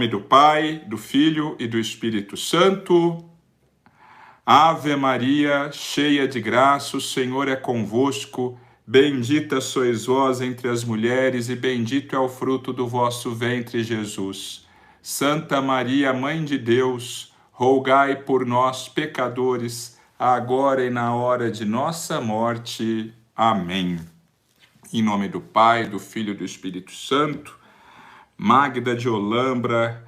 Em nome do Pai, do Filho e do Espírito Santo. Ave Maria, cheia de graça, o Senhor é convosco. Bendita sois vós entre as mulheres e bendito é o fruto do vosso ventre, Jesus. Santa Maria, Mãe de Deus, rogai por nós, pecadores, agora e na hora de nossa morte. Amém. Em nome do Pai, do Filho e do Espírito Santo. Magda de Olambra,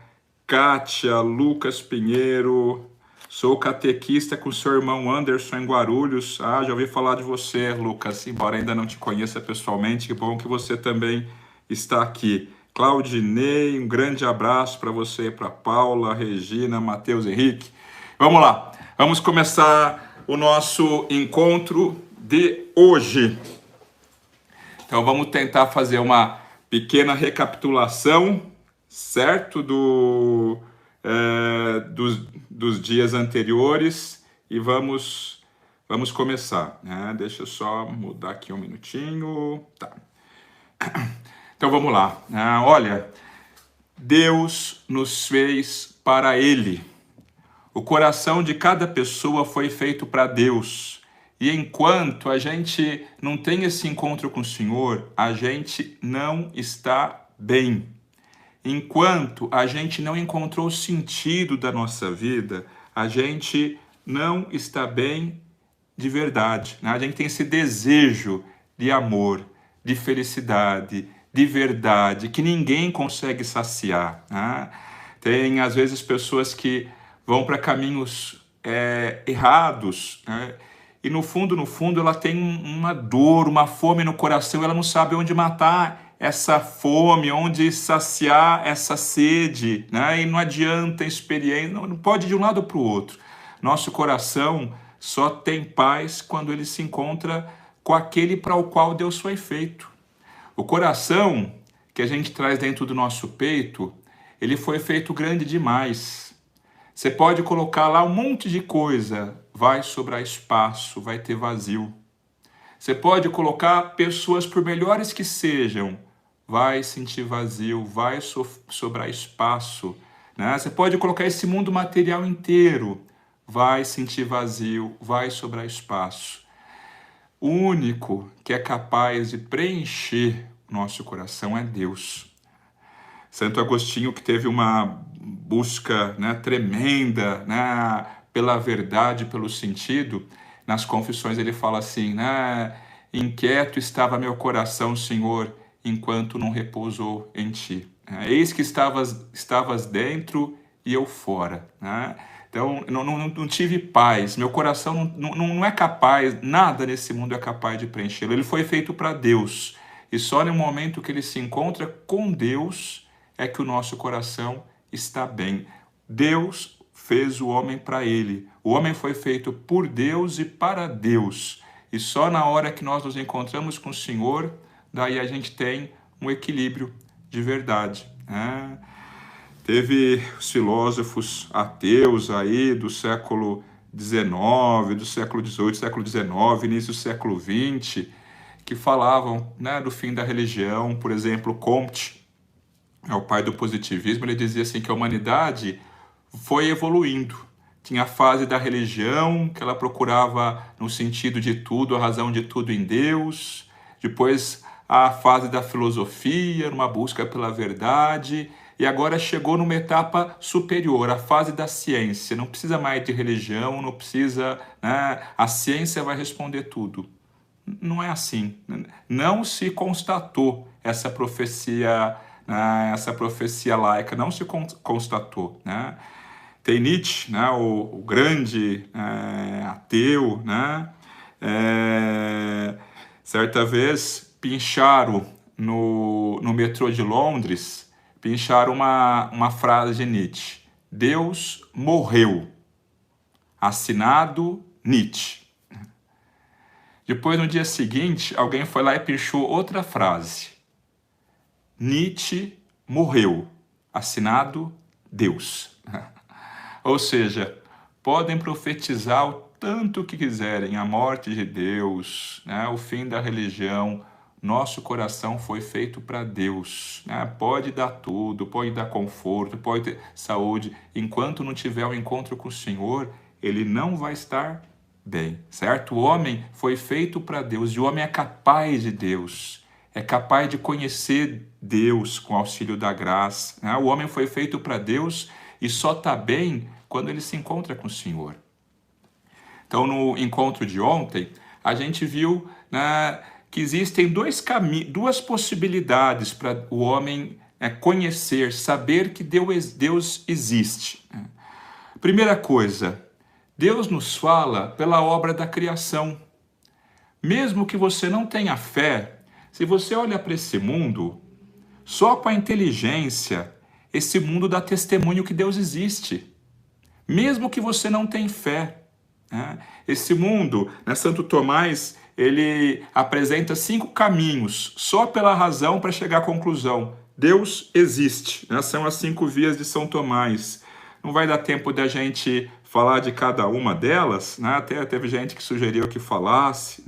Kátia, Lucas Pinheiro, sou catequista com seu irmão Anderson em Guarulhos. Já ouvi falar de você, Lucas, embora ainda não te conheça pessoalmente, que bom que você também está aqui. Claudinei, um grande abraço para você, para Paula, Regina, Matheus Henrique. Vamos lá, vamos começar o nosso encontro de hoje. Então vamos tentar fazer uma pequena recapitulação, certo, dos dias anteriores e vamos começar, né? Deixa eu só mudar aqui um minutinho. Tá. Então vamos lá. Olha, Deus nos fez para Ele. O coração de cada pessoa foi feito para Deus. E enquanto a gente não tem esse encontro com o Senhor, a gente não está bem. Enquanto a gente não encontrou o sentido da nossa vida, a gente não está bem de verdade, né? A gente tem esse desejo de amor, de felicidade, de verdade, que ninguém consegue saciar, né? Tem, às vezes, pessoas que vão para caminhos errados, né? E no fundo, ela tem uma dor, uma fome no coração, ela não sabe onde matar essa fome, onde saciar essa sede, né? E não adianta experiência, não pode ir de um lado para o outro. Nosso coração só tem paz quando ele se encontra com aquele para o qual Deus foi feito. O coração que a gente traz dentro do nosso peito, ele foi feito grande demais. Você pode colocar lá um monte de coisa, vai sobrar espaço, vai ter vazio. Você pode colocar pessoas, por melhores que sejam, vai sentir vazio, vai sobrar espaço, né? Você pode colocar esse mundo material inteiro, vai sentir vazio, vai sobrar espaço. O único que é capaz de preencher nosso coração é Deus. Santo Agostinho, que teve uma busca, né, tremenda, né, pela verdade, pelo sentido, nas Confissões ele fala assim, né, inquieto estava meu coração, Senhor, enquanto não repousou em ti. Eis que estavas dentro e eu fora. Né? Então, não tive paz, meu coração não é capaz, nada nesse mundo é capaz de preenchê-lo. Ele foi feito para Deus, e só no momento que ele se encontra com Deus é que o nosso coração está bem. Deus fez o homem para ele. O homem foi feito por Deus e para Deus. E só na hora que nós nos encontramos com o Senhor, daí a gente tem um equilíbrio de verdade. Né? Teve os filósofos ateus aí do século XIX, do século XVIII, século XIX, início do século XX, que falavam, né, do fim da religião. Por exemplo, Comte, é o pai do positivismo, ele dizia assim que a humanidade foi evoluindo. Tinha a fase da religião, que ela procurava no sentido de tudo, a razão de tudo em Deus. Depois a fase da filosofia, numa busca pela verdade. E agora chegou numa etapa superior, a fase da ciência. Não precisa mais de religião, não precisa, né? A ciência vai responder tudo. Não é assim. Não se constatou essa profecia laica, não se constatou, né? Tem Nietzsche, né, o grande ateu, né? Certa vez pincharam no metrô de Londres, pincharam uma frase de Nietzsche: Deus morreu, assinado Nietzsche. Depois, no dia seguinte, alguém foi lá e pinchou outra frase: Nietzsche morreu, assinado Deus. Ou seja, podem profetizar o tanto que quiserem a morte de Deus, né, o fim da religião, nosso coração foi feito para Deus. Pode dar tudo, pode dar conforto, pode ter saúde. Enquanto não tiver um encontro com o Senhor, ele não vai estar bem, certo? O homem foi feito para Deus e o homem é capaz de Deus. É capaz de conhecer Deus com auxílio da graça. O homem foi feito para Deus e só está bem quando ele se encontra com o Senhor. Então, no encontro de ontem, a gente viu que existem duas possibilidades para o homem conhecer, saber que Deus existe. Primeira coisa, Deus nos fala pela obra da criação. Mesmo que você não tenha fé, se você olha para esse mundo, só com a inteligência, esse mundo dá testemunho que Deus existe. Mesmo que você não tenha fé. Esse mundo, Santo Tomás, ele apresenta 5 caminhos, só pela razão para chegar à conclusão. Deus existe. São as 5 vias de São Tomás. Não vai dar tempo da gente falar de cada uma delas, Até teve gente que sugeriu que falasse,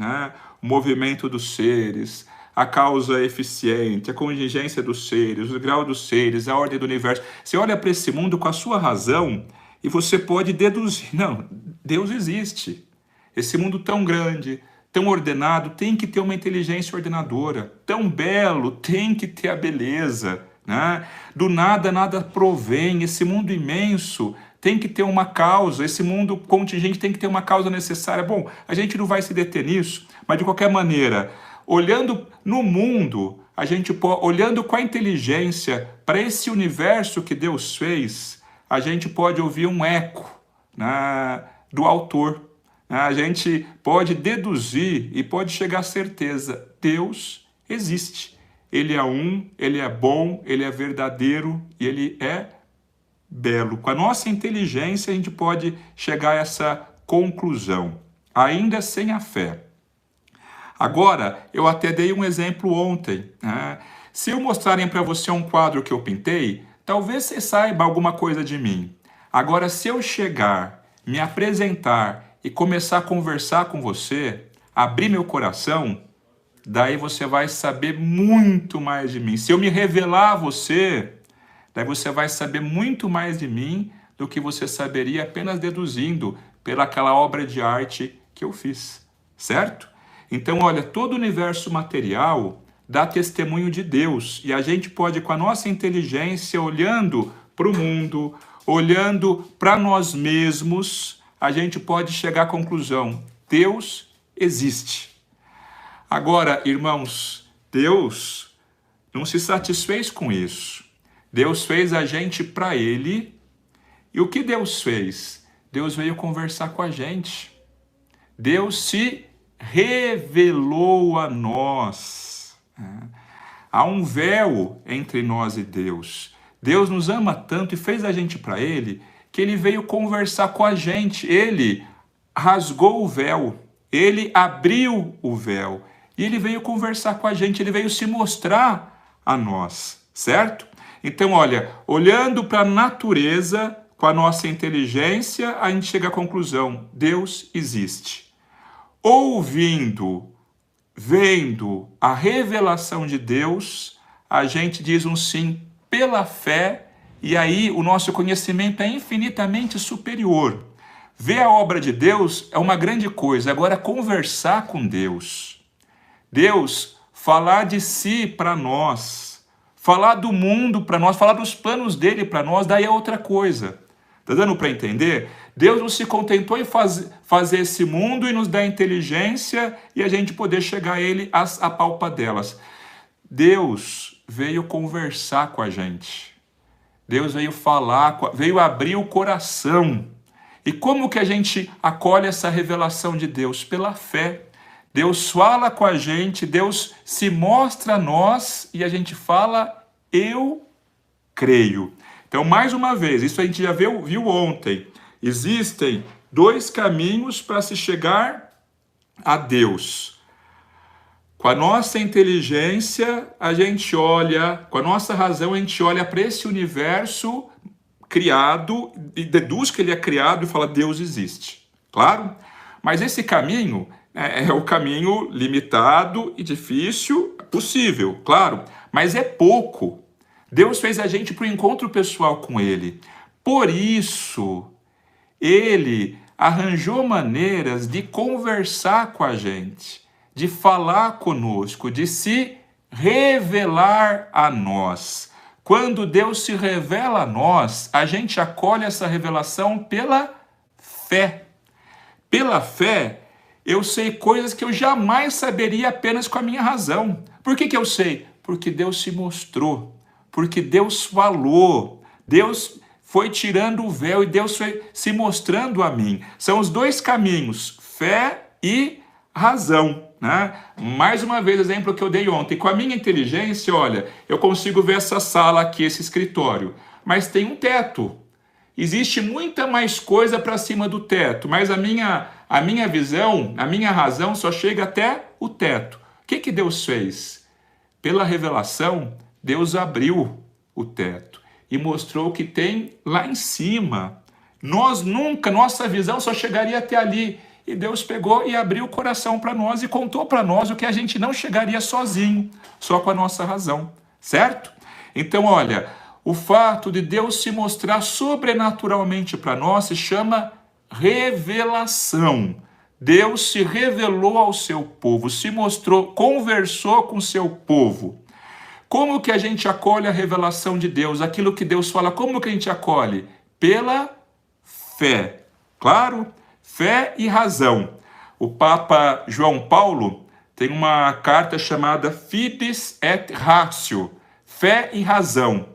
O movimento dos seres, a causa eficiente, a contingência dos seres, o grau dos seres, a ordem do universo. Você olha para esse mundo com a sua razão e você pode deduzir, não, Deus existe. Esse mundo tão grande, tão ordenado, tem que ter uma inteligência ordenadora. Tão belo, tem que ter a beleza. Do nada, nada provém. Esse mundo imenso tem que ter uma causa. Esse mundo contingente tem que ter uma causa necessária. Bom, a gente não vai se deter nisso, mas de qualquer maneira, olhando no mundo, olhando com a inteligência para esse universo que Deus fez, a gente pode ouvir um eco do autor. A gente pode deduzir e pode chegar à certeza: Deus existe. Ele é um, ele é bom, ele é verdadeiro e ele é belo. Com a nossa inteligência a gente pode chegar a essa conclusão, ainda sem a fé. Agora, eu até dei um exemplo ontem. Se eu mostrarem para você um quadro que eu pintei, talvez você saiba alguma coisa de mim. Agora, se eu chegar, me apresentar e começar a conversar com você, abrir meu coração, daí você vai saber muito mais de mim. Se eu me revelar a você, daí você vai saber muito mais de mim do que você saberia apenas deduzindo pelaquela obra de arte que eu fiz, certo? Então, olha, todo o universo material dá testemunho de Deus e a gente pode, com a nossa inteligência, olhando para o mundo, olhando para nós mesmos, a gente pode chegar à conclusão: Deus existe. Agora, irmãos, Deus não se satisfez com isso. Deus fez a gente para Ele. E o que Deus fez? Deus veio conversar com a gente. Deus se revelou a nós. Há um véu entre nós e Deus. Deus nos ama tanto e fez a gente para Ele, que Ele veio conversar com a gente. Ele rasgou o véu, Ele abriu o véu e Ele veio conversar com a gente, Ele veio se mostrar a nós, certo? Então, olha, olhando para a natureza, com a nossa inteligência, a gente chega à conclusão: Deus existe. Ouvindo, vendo a revelação de Deus, a gente diz um sim pela fé, e aí o nosso conhecimento é infinitamente superior. Ver a obra de Deus é uma grande coisa. Agora, conversar com Deus, falar de si para nós, falar do mundo para nós, falar dos planos dele para nós, daí é outra coisa. Está dando para entender? Deus não se contentou em fazer esse mundo e nos dar inteligência e a gente poder chegar a ele a palpa delas. Deus veio conversar com a gente. Deus veio falar, veio abrir o coração. E como que a gente acolhe essa revelação de Deus? Pela fé. Deus fala com a gente, Deus se mostra a nós e a gente fala: eu creio. Então, mais uma vez, isso a gente já viu ontem. Existem 2 caminhos para se chegar a Deus. Com a nossa inteligência, a gente olha, com a nossa razão, a gente olha para esse universo criado e deduz que ele é criado e fala: Deus existe. Claro? Mas esse caminho É o caminho limitado e difícil, possível, claro, mas é pouco. Deus fez a gente para o encontro pessoal com Ele. Por isso, Ele arranjou maneiras de conversar com a gente, de falar conosco, de se revelar a nós. Quando Deus se revela a nós, a gente acolhe essa revelação pela fé. Pela fé, eu sei coisas que eu jamais saberia apenas com a minha razão. Por que eu sei? Porque Deus se mostrou, porque Deus falou, Deus foi tirando o véu e Deus foi se mostrando a mim. São os dois caminhos, fé e razão. Né? Mais uma vez, exemplo que eu dei ontem. Com a minha inteligência, olha, eu consigo ver essa sala aqui, esse escritório, mas tem um teto. Existe muita mais coisa para cima do teto, mas a minha visão, a minha razão só chega até o teto. O que Deus fez? Pela revelação, Deus abriu o teto e mostrou o que tem lá em cima. Nossa visão só chegaria até ali. E Deus pegou e abriu o coração para nós e contou para nós o que a gente não chegaria sozinho, só com a nossa razão, certo? Então, olha, o fato de Deus se mostrar sobrenaturalmente para nós se chama revelação. Deus se revelou ao seu povo, se mostrou, conversou com o seu povo. Como que a gente acolhe a revelação de Deus? Aquilo que Deus fala, como que a gente acolhe? Pela fé. Claro? Fé e razão. O Papa João Paulo tem uma carta chamada Fides et Ratio, fé e razão.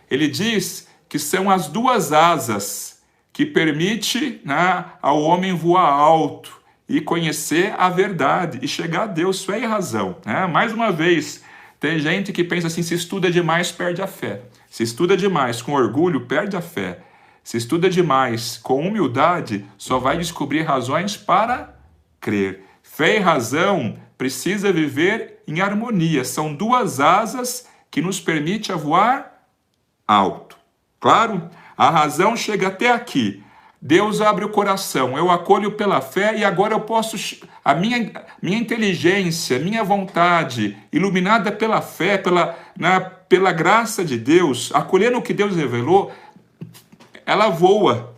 Ele diz que são as duas asas que permite, né, ao homem voar alto e conhecer a verdade e chegar a Deus, fé e razão. Né? Mais uma vez, tem gente que pensa assim, se estuda demais, perde a fé. Se estuda demais com orgulho, perde a fé. Se estuda demais com humildade, só vai descobrir razões para crer. Fé e razão precisa viver em harmonia. São duas asas que nos permitem voar alto. Claro? A razão chega até aqui. Deus abre o coração, eu acolho pela fé e agora eu posso... A minha inteligência, minha vontade, iluminada pela fé, pela graça de Deus, acolhendo o que Deus revelou, ela voa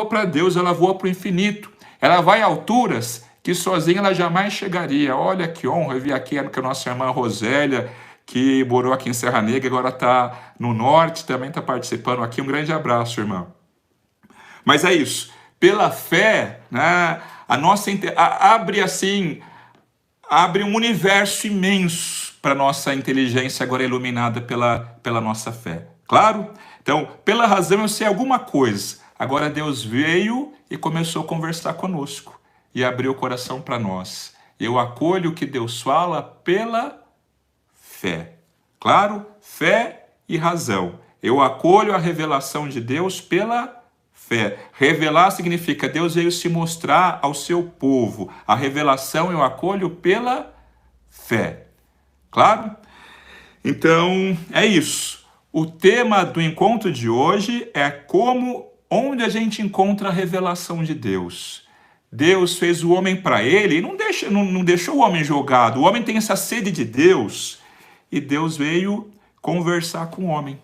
para Deus, ela voa para o infinito, ela vai a alturas que sozinha ela jamais chegaria. Olha que honra, eu vi aqui com a nossa irmã Rosélia, que morou aqui em Serra Negra, agora está no norte, também está participando aqui. Um grande abraço, irmã. Mas é isso, pela fé, né, abre um universo imenso para a nossa inteligência agora iluminada pela nossa fé. Claro? Então, pela razão eu sei alguma coisa. Agora Deus veio e começou a conversar conosco e abriu o coração para nós. Eu acolho o que Deus fala pela fé. Claro? Fé e razão. Eu acolho a revelação de Deus pela fé. Revelar significa Deus veio se mostrar ao seu povo. A revelação eu acolho pela fé. Claro? Então, é isso. O tema do encontro de hoje é onde a gente encontra a revelação de Deus. Deus fez o homem para ele e não deixou o homem jogado. O homem tem essa sede de Deus e Deus veio conversar com o homem.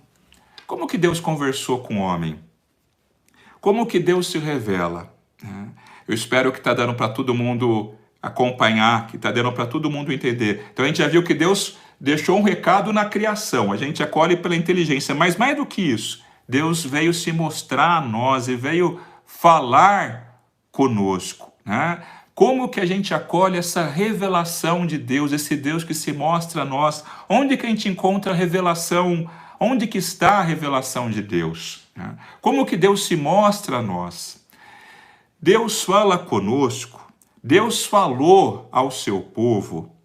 Como que Deus conversou com o homem? Como que Deus se revela? Eu espero que está dando para todo mundo acompanhar, que está dando para todo mundo entender. Então a gente já viu que Deus deixou um recado na criação, a gente acolhe pela inteligência, mas mais do que isso, Deus veio se mostrar a nós e veio falar conosco. Né? Como que a gente acolhe essa revelação de Deus, esse Deus que se mostra a nós? Onde que a gente encontra a revelação? Onde que está a revelação de Deus? Né? Como que Deus se mostra a nós? Deus fala conosco, Deus falou ao seu povo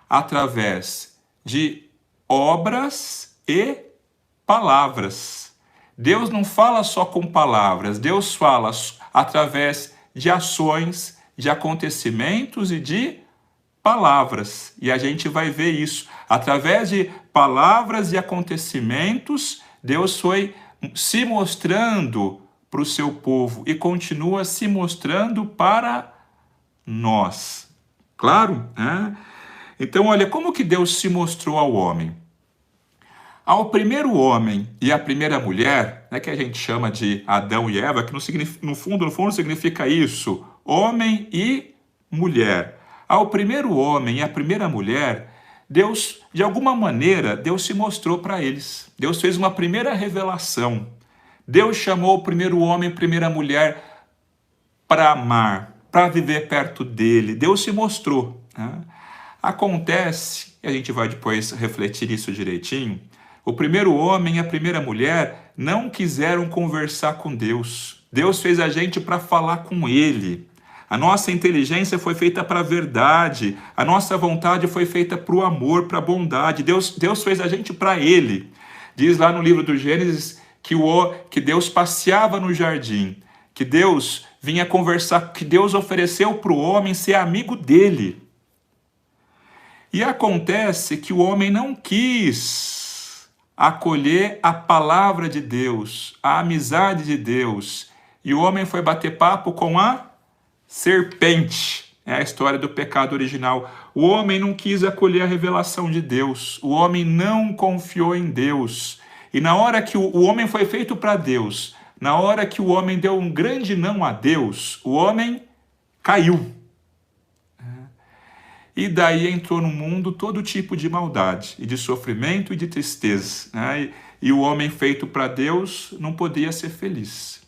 através de obras e palavras. Deus não fala só com palavras, Deus fala através de ações, de acontecimentos e de palavras. E a gente vai ver isso. Através de palavras e acontecimentos, Deus foi se mostrando para o seu povo e continua se mostrando para nós. Claro, né? Então, olha, como que Deus se mostrou ao homem? Ao primeiro homem e à primeira mulher, né, que a gente chama de Adão e Eva, que no fundo significa isso, homem e mulher. Ao primeiro homem e à primeira mulher, Deus, de alguma maneira, Deus se mostrou para eles. Deus fez uma primeira revelação. Deus chamou o primeiro homem e a primeira mulher para amar, para viver perto dele. Deus se mostrou, né? Acontece, e a gente vai depois refletir isso direitinho, o primeiro homem e a primeira mulher não quiseram conversar com Deus. Deus fez a gente para falar com Ele. A nossa inteligência foi feita para a verdade. A nossa vontade foi feita para o amor, para a bondade. Deus fez a gente para Ele. Diz lá no livro do Gênesis que Deus passeava no jardim, que Deus vinha conversar, que Deus ofereceu para o homem ser amigo dele. E acontece que o homem não quis acolher a palavra de Deus, a amizade de Deus. E o homem foi bater papo com a serpente. É a história do pecado original. O homem não quis acolher a revelação de Deus. O homem não confiou em Deus. E na hora que o homem foi feito para Deus, na hora que o homem deu um grande não a Deus, o homem caiu. E daí entrou no mundo todo tipo de maldade, e de sofrimento e de tristeza, né? E o homem feito para Deus não podia ser feliz.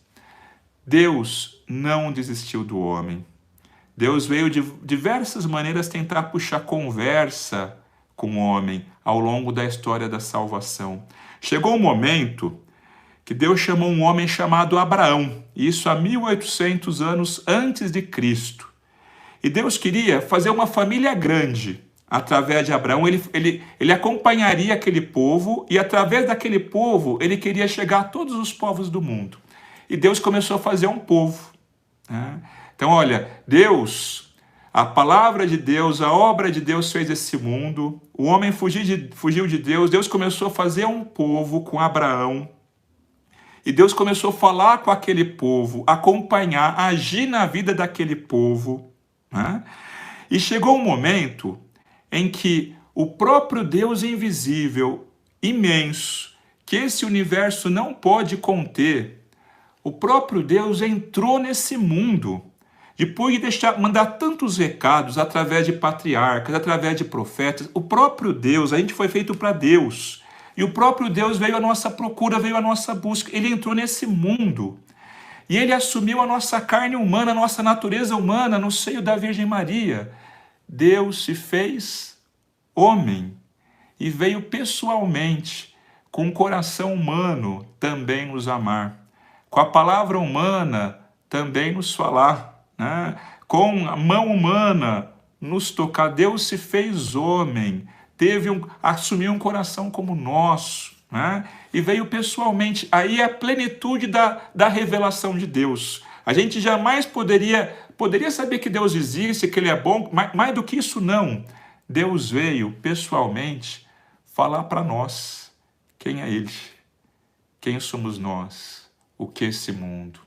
Deus não desistiu do homem. Deus veio de diversas maneiras tentar puxar conversa com o homem ao longo da história da salvação. Chegou um momento que Deus chamou um homem chamado Abraão, isso há 1800 anos antes de Cristo. E Deus queria fazer uma família grande. Através de Abraão, ele acompanharia aquele povo, e através daquele povo, ele queria chegar a todos os povos do mundo. E Deus começou a fazer um povo, né? Então, olha, Deus, a palavra de Deus, a obra de Deus fez esse mundo, o homem fugiu de Deus, Deus começou a fazer um povo com Abraão, e Deus começou a falar com aquele povo, acompanhar, agir na vida daquele povo, né? E chegou um momento em que o próprio Deus invisível, imenso, que esse universo não pode conter, o próprio Deus entrou nesse mundo, depois de mandar tantos recados através de patriarcas, através de profetas. O próprio Deus, a gente foi feito para Deus, e o próprio Deus veio à nossa procura, veio à nossa busca, ele entrou nesse mundo. E ele assumiu a nossa carne humana, a nossa natureza humana no seio da Virgem Maria. Deus se fez homem e veio pessoalmente, com um coração humano, também nos amar. Com a palavra humana, também nos falar, né? Com a mão humana, nos tocar. Deus se fez homem, assumiu um coração como o nosso, né? E veio pessoalmente. Aí é a plenitude da revelação de Deus. A gente jamais poderia saber que Deus existe, que Ele é bom, mais do que isso não. Deus veio pessoalmente falar para nós quem é Ele, quem somos nós, o que é esse mundo,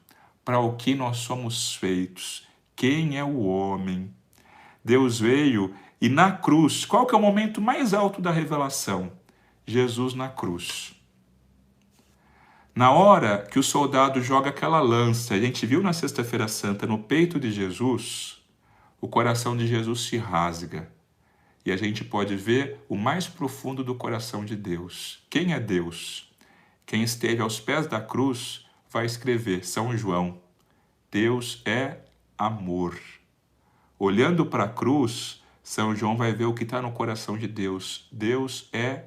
para o que nós somos feitos, quem é o homem. Deus veio e na cruz, qual que é o momento mais alto da revelação? Jesus na cruz. Na hora que o soldado joga aquela lança, a gente viu na Sexta-feira Santa, no peito de Jesus, o coração de Jesus se rasga. E a gente pode ver o mais profundo do coração de Deus. Quem é Deus? Quem esteve aos pés da cruz vai escrever, São João, Deus é amor. Olhando para a cruz, São João vai ver o que está no coração de Deus. Deus é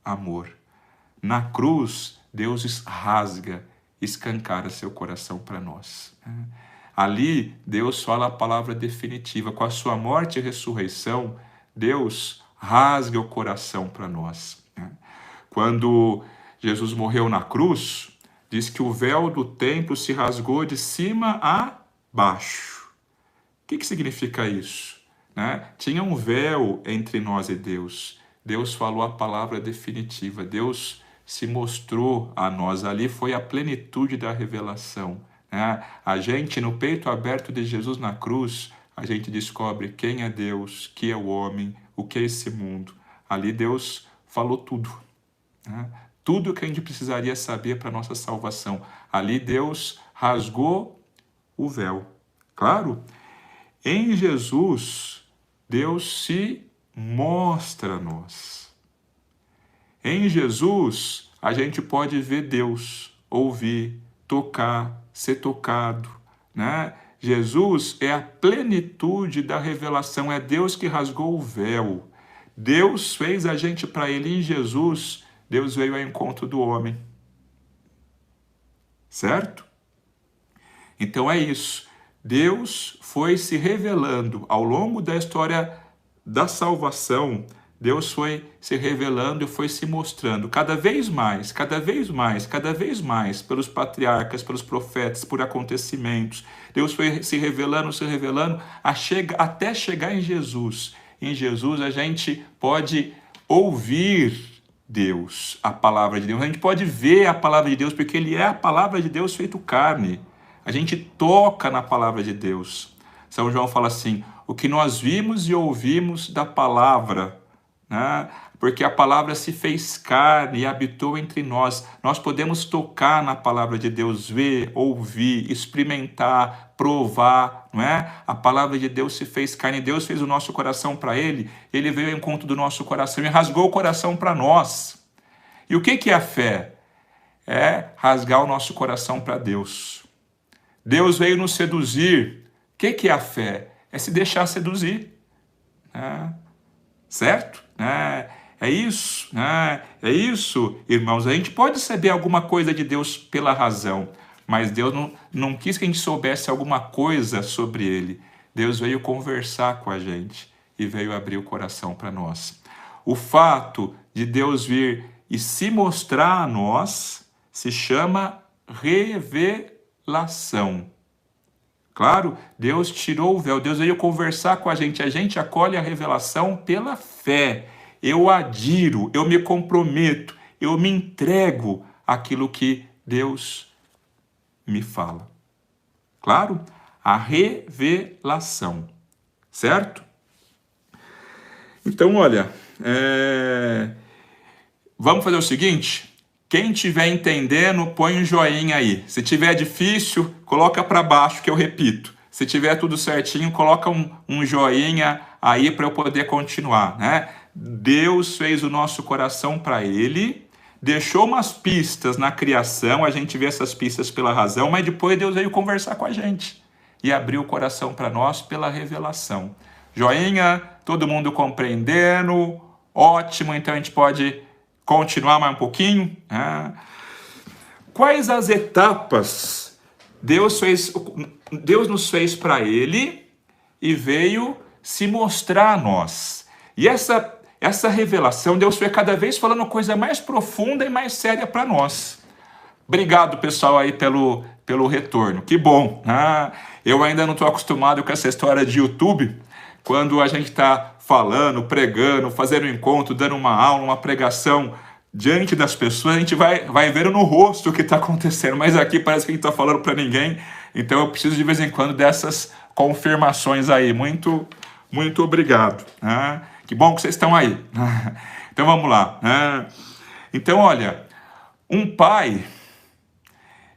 amor. Na cruz, Deus rasga, escancara seu coração para nós. Ali, Deus fala a palavra definitiva. Com a sua morte e ressurreição, Deus rasga o coração para nós. Quando Jesus morreu na cruz, diz que o véu do templo se rasgou de cima a baixo. O que significa isso? Tinha um véu entre nós e Deus. Deus falou a palavra definitiva. Deus se mostrou a nós. Ali foi a plenitude da revelação. A gente, no peito aberto de Jesus na cruz, a gente descobre quem é Deus, que é o homem, o que é esse mundo. Ali Deus falou tudo, né? Tudo que a gente precisaria saber para a nossa salvação. Ali Deus rasgou o véu. Claro, em Jesus, Deus se mostra a nós. Em Jesus, a gente pode ver Deus, ouvir, tocar, ser tocado, né? Jesus é a plenitude da revelação, é Deus que rasgou o véu. Deus fez a gente para Ele. Em Jesus, Deus veio ao encontro do homem. Certo? Então é isso. Deus foi se revelando ao longo da história da salvação. Deus foi se revelando e foi se mostrando cada vez mais, cada vez mais, cada vez mais, pelos patriarcas, pelos profetas, por acontecimentos. Deus foi se revelando, até chegar em Jesus. Em Jesus a gente pode ouvir Deus, a palavra de Deus. A gente pode ver a palavra de Deus, porque Ele é a palavra de Deus feito carne. A gente toca na palavra de Deus. São João fala assim, o que nós vimos e ouvimos da palavra, né? Porque a palavra se fez carne e habitou entre nós. Nós podemos tocar na palavra de Deus, ver, ouvir, experimentar, provar, não é? A palavra de Deus se fez carne, Deus fez o nosso coração para Ele, Ele veio ao encontro do nosso coração e rasgou o coração para nós. E o que é a fé? É rasgar o nosso coração para Deus. Deus veio nos seduzir. O que é a fé? É se deixar seduzir. Certo? É isso. É isso, irmãos. A gente pode saber alguma coisa de Deus pela razão, mas Deus não quis que a gente soubesse alguma coisa sobre Ele. Deus veio conversar com a gente e veio abrir o coração para nós. O fato de Deus vir e se mostrar a nós se chama revelação. Claro, Deus tirou o véu, Deus veio conversar com a gente acolhe a revelação pela fé. Eu adiro, eu me comprometo, eu me entrego àquilo que Deus me fala. Claro, a revelação, certo? Então, olha, vamos fazer o seguinte... Quem estiver entendendo, põe um joinha aí. Se tiver difícil, coloca para baixo, que eu repito. Se tiver tudo certinho, coloca um joinha aí para eu poder continuar, né? Deus fez o nosso coração para Ele, deixou umas pistas na criação, a gente vê essas pistas pela razão, mas depois Deus veio conversar com a gente e abriu o coração para nós pela revelação. Joinha, todo mundo compreendendo, ótimo, então a gente pode... continuar mais um pouquinho. Quais as etapas Deus nos fez para Ele e veio se mostrar a nós? E essa revelação, Deus foi cada vez falando coisa mais profunda e mais séria para nós. Obrigado, pessoal, aí pelo retorno. Que bom. Eu ainda não estou acostumado com essa história de YouTube, quando a gente está falando, pregando, fazendo um encontro, dando uma aula, uma pregação diante das pessoas, a gente vai ver no rosto o que está acontecendo, mas aqui parece que a gente está falando para ninguém, então eu preciso de vez em quando dessas confirmações aí. Muito, muito obrigado. Que bom que vocês estão aí. Então vamos lá. Então, olha, um pai,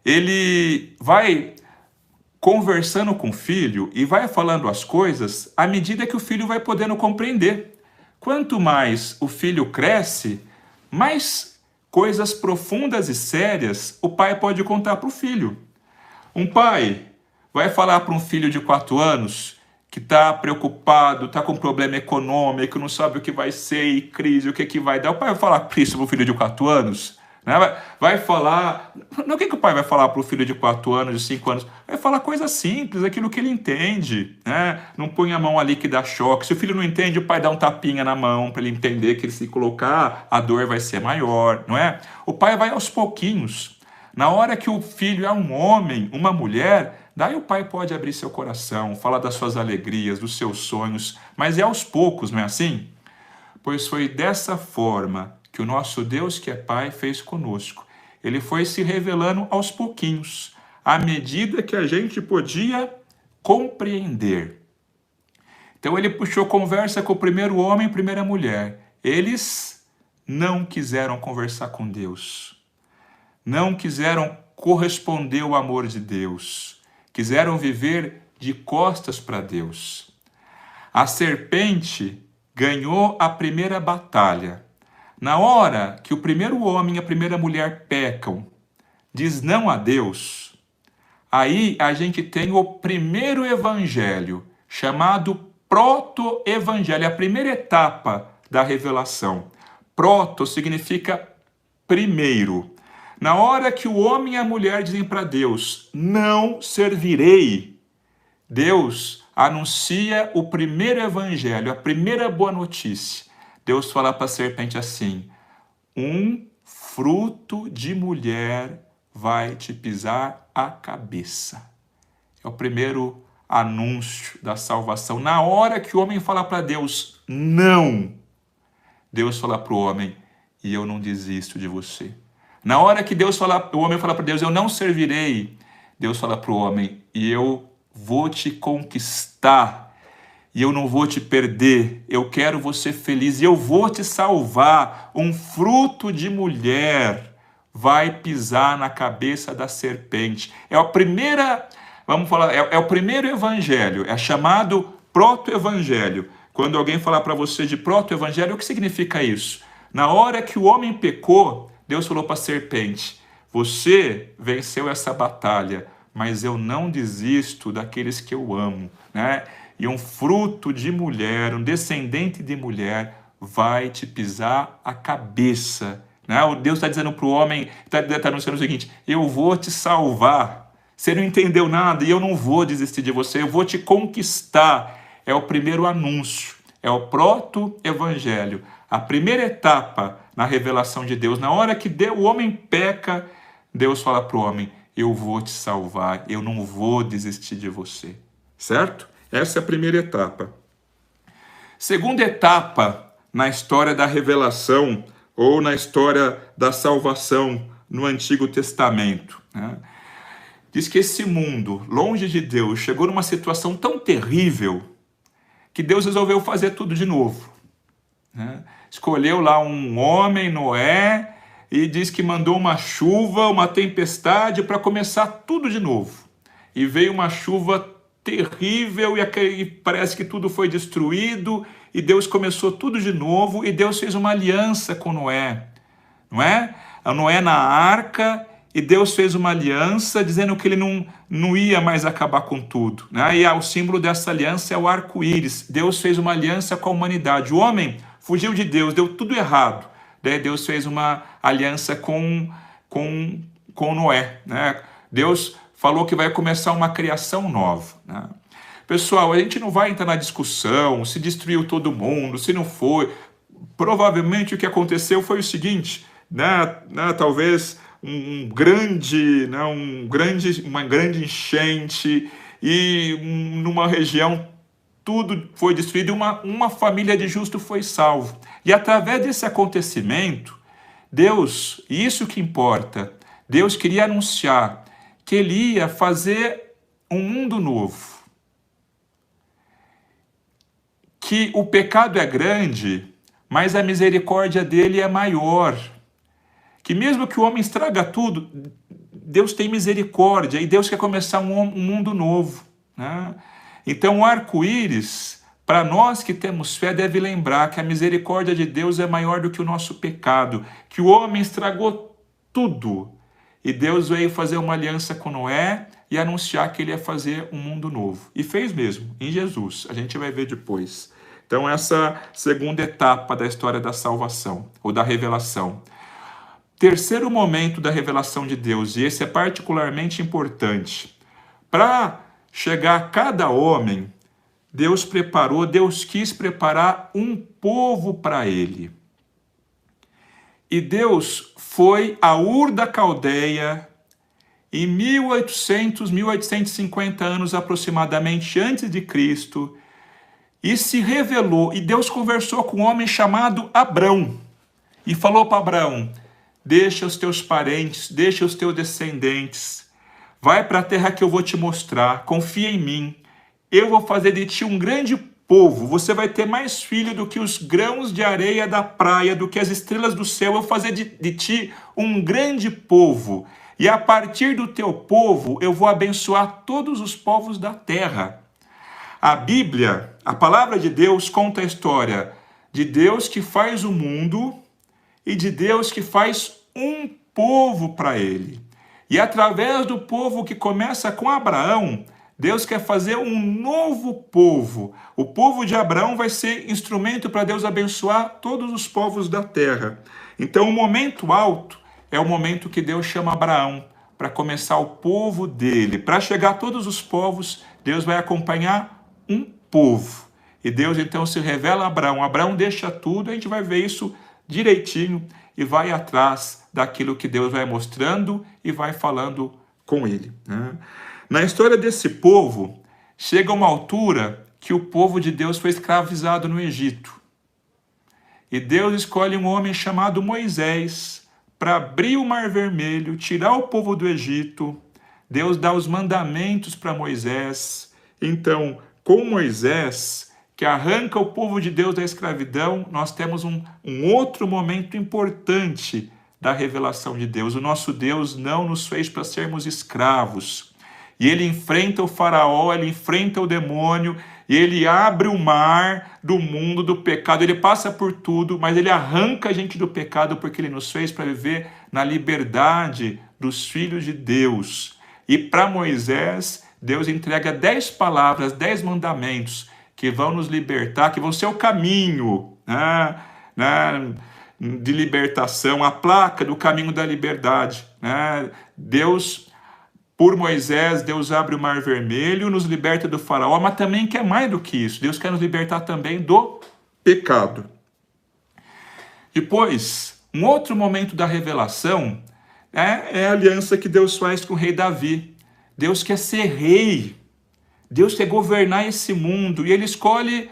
ele vai conversando com o filho e vai falando as coisas à medida que o filho vai podendo compreender. Quanto mais o filho cresce, mais coisas profundas e sérias o pai pode contar para o filho. Um pai vai falar para um filho de 4 anos que está preocupado, está com problema econômico, não sabe o que vai ser, e crise, o que vai dar. O pai vai falar isso para o filho de 4 anos? Vai falar... O que o pai vai falar para o filho de 4 anos, de 5 anos? Vai falar coisas simples, aquilo que ele entende. Não põe a mão ali que dá choque. Se o filho não entende, o pai dá um tapinha na mão para ele entender que se colocar, a dor vai ser maior, não é? O pai vai aos pouquinhos. Na hora que o filho é um homem, uma mulher, daí o pai pode abrir seu coração, falar das suas alegrias, dos seus sonhos, mas é aos poucos, não é assim? Pois foi dessa forma que o nosso Deus, que é Pai, fez conosco. Ele foi se revelando aos pouquinhos, à medida que a gente podia compreender. Então ele puxou conversa com o primeiro homem e a primeira mulher. Eles não quiseram conversar com Deus. Não quiseram corresponder ao amor de Deus. Quiseram viver de costas para Deus. A serpente ganhou a primeira batalha. Na hora que o primeiro homem e a primeira mulher pecam, diz não a Deus, aí a gente tem o primeiro evangelho, chamado proto-evangelho, a primeira etapa da revelação. Proto significa primeiro. Na hora que o homem e a mulher dizem para Deus, não servirei, Deus anuncia o primeiro evangelho, a primeira boa notícia. Deus fala para a serpente assim, um fruto de mulher vai te pisar a cabeça. É o primeiro anúncio da salvação. Na hora que o homem fala para Deus, não, Deus fala para o homem, e eu não desisto de você. Na hora que o homem fala para Deus, eu não servirei, Deus fala para o homem, e eu vou te conquistar, e eu não vou te perder, eu quero você feliz, e eu vou te salvar. Um fruto de mulher vai pisar na cabeça da serpente. É a primeira, vamos falar, é o primeiro evangelho, é chamado proto-evangelho. Quando alguém falar para você de proto-evangelho, o que significa isso? Na hora que o homem pecou, Deus falou para a serpente, você venceu essa batalha, mas eu não desisto daqueles que eu amo, né? E um fruto de mulher, um descendente de mulher, vai te pisar a cabeça. Né? Deus está dizendo para o homem, está anunciando o seguinte, eu vou te salvar. Você não entendeu nada e eu não vou desistir de você, eu vou te conquistar. É o primeiro anúncio, é o proto-evangelho. A primeira etapa na revelação de Deus. Na hora que o homem peca, Deus fala para o homem, eu vou te salvar, eu não vou desistir de você. Certo? Essa é a primeira etapa. Segunda etapa na história da revelação ou na história da salvação no Antigo Testamento. Né? Diz que esse mundo, longe de Deus, chegou numa situação tão terrível que Deus resolveu fazer tudo de novo. Né? Escolheu lá um homem, Noé, e diz que mandou uma chuva, uma tempestade para começar tudo de novo. E veio uma chuva terrível e parece que tudo foi destruído e Deus começou tudo de novo e Deus fez uma aliança com Noé, não é? Noé na arca e Deus fez uma aliança dizendo que ele não ia mais acabar com tudo, né? E o símbolo dessa aliança é o arco-íris. Deus fez uma aliança com a humanidade. O homem fugiu de Deus, deu tudo errado. Daí Deus fez uma aliança com Noé, né? Deus falou que vai começar uma criação nova. Né? Pessoal, a gente não vai entrar na discussão se destruiu todo mundo, se não foi. Provavelmente o que aconteceu foi o seguinte, né? Talvez uma grande enchente e numa região tudo foi destruído e uma família de justos foi salvo. E através desse acontecimento, Deus, isso que importa, Deus queria anunciar que ele ia fazer um mundo novo. Que o pecado é grande, mas a misericórdia dele é maior. Que mesmo que o homem estraga tudo, Deus tem misericórdia e Deus quer começar um mundo novo. Né? Então o arco-íris, para nós que temos fé, deve lembrar que a misericórdia de Deus é maior do que o nosso pecado. Que o homem estragou tudo. E Deus veio fazer uma aliança com Noé e anunciar que ele ia fazer um mundo novo. E fez mesmo, em Jesus. A gente vai ver depois. Então, essa segunda etapa da história da salvação, ou da revelação. Terceiro momento da revelação de Deus, e esse é particularmente importante. Para chegar a cada homem, Deus quis preparar um povo para ele. E Deus foi a Ur da Caldeia em 1850 anos aproximadamente antes de Cristo e se revelou, e Deus conversou com um homem chamado Abrão e falou para Abrão, deixa os teus parentes, deixa os teus descendentes, vai para a terra que eu vou te mostrar, confia em mim, eu vou fazer de ti um grande povo, você vai ter mais filho do que os grãos de areia da praia, do que as estrelas do céu. Eu vou fazer de ti um grande povo, e a partir do teu povo eu vou abençoar todos os povos da terra. A Bíblia, a palavra de Deus, conta a história de Deus que faz o mundo e de Deus que faz um povo para ele. E através do povo que começa com Abraão, Deus quer fazer um novo povo. O povo de Abraão vai ser instrumento para Deus abençoar todos os povos da terra. Então, o momento alto é o momento que Deus chama Abraão para começar o povo dele. Para chegar a todos os povos, Deus vai acompanhar um povo. E Deus então se revela a Abraão. Abraão deixa tudo, a gente vai ver isso direitinho e vai atrás daquilo que Deus vai mostrando e vai falando com ele. Na história desse povo, chega uma altura que o povo de Deus foi escravizado no Egito. E Deus escolhe um homem chamado Moisés para abrir o Mar Vermelho, tirar o povo do Egito. Deus dá os mandamentos para Moisés. Então, com Moisés, que arranca o povo de Deus da escravidão, nós temos um outro momento importante da revelação de Deus. O nosso Deus não nos fez para sermos escravos. E ele enfrenta o faraó, ele enfrenta o demônio, e ele abre o mar do mundo, do pecado. Ele passa por tudo, mas ele arranca a gente do pecado porque ele nos fez para viver na liberdade dos filhos de Deus. E para Moisés, Deus entrega 10 palavras, 10 mandamentos que vão nos libertar, que vão ser o caminho de libertação, a placa do caminho da liberdade. Deus, por Moisés, Deus abre o Mar Vermelho, nos liberta do faraó, mas também quer mais do que isso. Deus quer nos libertar também do pecado. Depois, um outro momento da revelação é a aliança que Deus faz com o rei Davi. Deus quer ser rei. Deus quer governar esse mundo. E ele escolhe...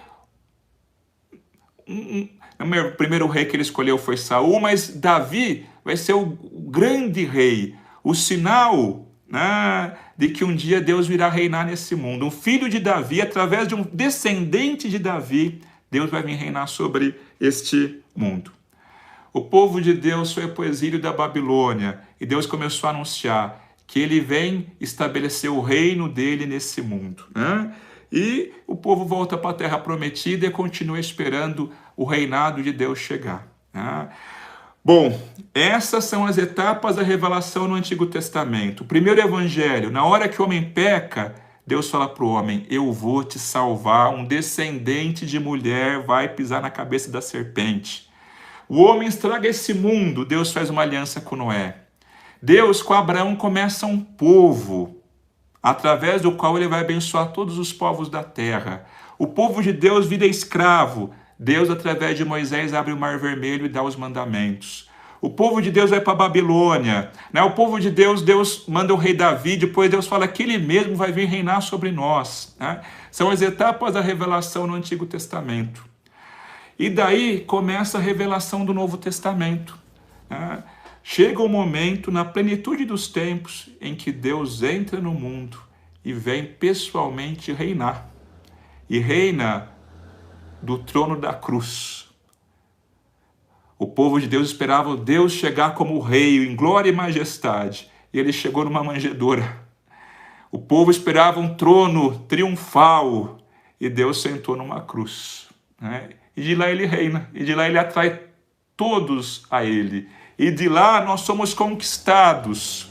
O primeiro rei que ele escolheu foi Saul, mas Davi vai ser o grande rei. O sinal de que um dia Deus virá reinar nesse mundo. Um filho de Davi, através de um descendente de Davi, Deus vai vir reinar sobre este mundo. O povo de Deus foi para o exílio da Babilônia e Deus começou a anunciar que ele vem estabelecer o reino dele nesse mundo. E o povo volta para a terra prometida e continua esperando o reinado de Deus chegar. Bom, essas são as etapas da revelação no Antigo Testamento. O primeiro evangelho, na hora que o homem peca, Deus fala para o homem: eu vou te salvar, um descendente de mulher vai pisar na cabeça da serpente. O homem estraga esse mundo, Deus faz uma aliança com Noé. Deus, com Abraão, começa um povo, através do qual ele vai abençoar todos os povos da terra. O povo de Deus vira escravo. Deus, através de Moisés, abre o Mar Vermelho e dá os mandamentos. O povo de Deus vai para a Babilônia. O povo de Deus, Deus manda o rei Davi, depois Deus fala que ele mesmo vai vir reinar sobre nós. São as etapas da revelação no Antigo Testamento. E daí começa a revelação do Novo Testamento. Chega o momento, na plenitude dos tempos, em que Deus entra no mundo e vem pessoalmente reinar. E reina do trono da cruz. O povo de Deus esperava Deus chegar como rei, em glória e majestade. E ele chegou numa manjedoura. O povo esperava um trono triunfal. E Deus sentou numa cruz. E de lá ele reina. E de lá ele atrai todos a ele. E de lá nós somos conquistados.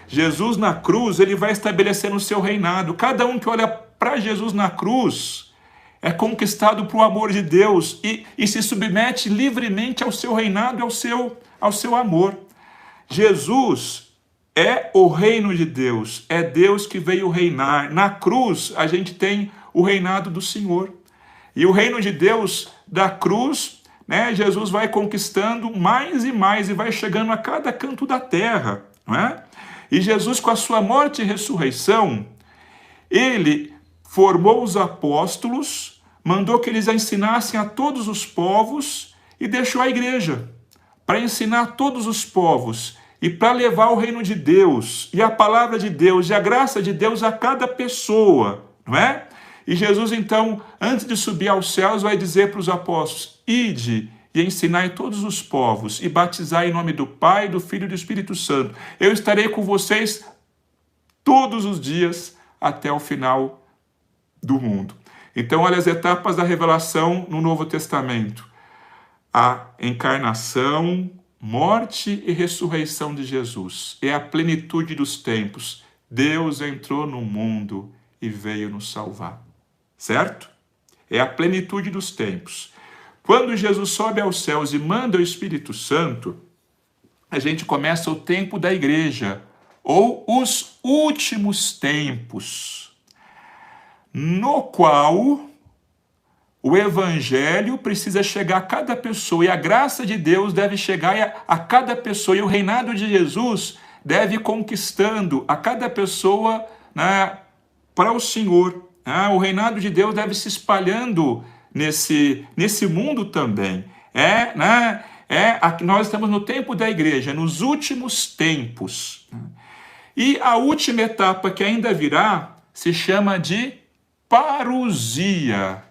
Jesus na cruz, ele vai estabelecendo o seu reinado. Cada um que olha para Jesus na cruz é conquistado por o amor de Deus e se submete livremente ao seu reinado e ao seu amor. Jesus é o reino de Deus, é Deus que veio reinar. Na cruz a gente tem o reinado do Senhor. E o reino de Deus da cruz, Jesus vai conquistando mais e mais e vai chegando a cada canto da terra. E Jesus, com a sua morte e ressurreição, ele formou os apóstolos, mandou que eles ensinassem a todos os povos e deixou a igreja para ensinar a todos os povos e para levar o reino de Deus e a palavra de Deus e a graça de Deus a cada pessoa, E Jesus, então, antes de subir aos céus, vai dizer para os apóstolos: ide e ensinai todos os povos, e batizai em nome do Pai, do Filho e do Espírito Santo. Eu estarei com vocês todos os dias até o final do mundo. Então, olha as etapas da revelação no Novo Testamento. A encarnação, morte e ressurreição de Jesus. É a plenitude dos tempos. Deus entrou no mundo e veio nos salvar. Certo? É a plenitude dos tempos. Quando Jesus sobe aos céus e manda o Espírito Santo, a gente começa o tempo da igreja, ou os últimos tempos, no qual o evangelho precisa chegar a cada pessoa, e a graça de Deus deve chegar a cada pessoa, e o reinado de Jesus deve ir conquistando a cada pessoa, né, para o Senhor. O reinado de Deus deve se espalhando nesse mundo também. Nós estamos no tempo da igreja, nos últimos tempos. E a última etapa que ainda virá se chama de parousia,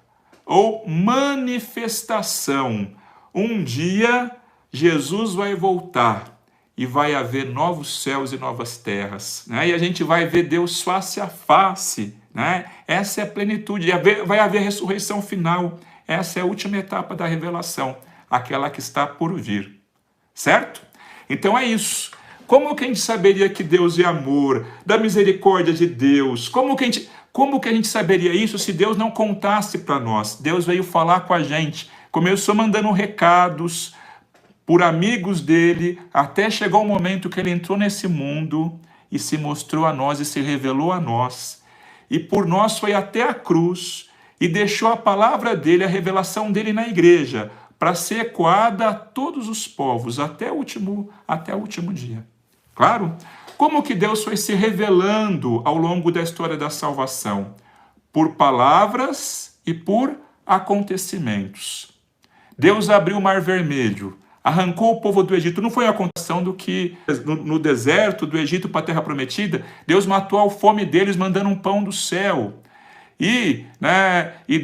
ou manifestação. Um dia Jesus vai voltar e vai haver novos céus e novas terras, né? E a gente vai ver Deus face a face, né? Essa é a plenitude. Vai haver ressurreição final. Essa é a última etapa da revelação, aquela que está por vir. Certo? Então é isso. Como que a gente saberia que Deus é amor, da misericórdia de Deus? Como que a gente saberia isso se Deus não contasse para nós? Deus veio falar com a gente, começou mandando recados por amigos dele, até chegar o momento que ele entrou nesse mundo e se mostrou a nós e se revelou a nós. E por nós foi até a cruz e deixou a palavra dele, a revelação dele na igreja, para ser ecoada a todos os povos, até o último dia. Claro? Como que Deus foi se revelando ao longo da história da salvação? Por palavras e por acontecimentos. Deus abriu o Mar Vermelho, arrancou o povo do Egito. Não foi a acontecção do que no deserto do Egito para a Terra Prometida, Deus matou a fome deles mandando um pão do céu. E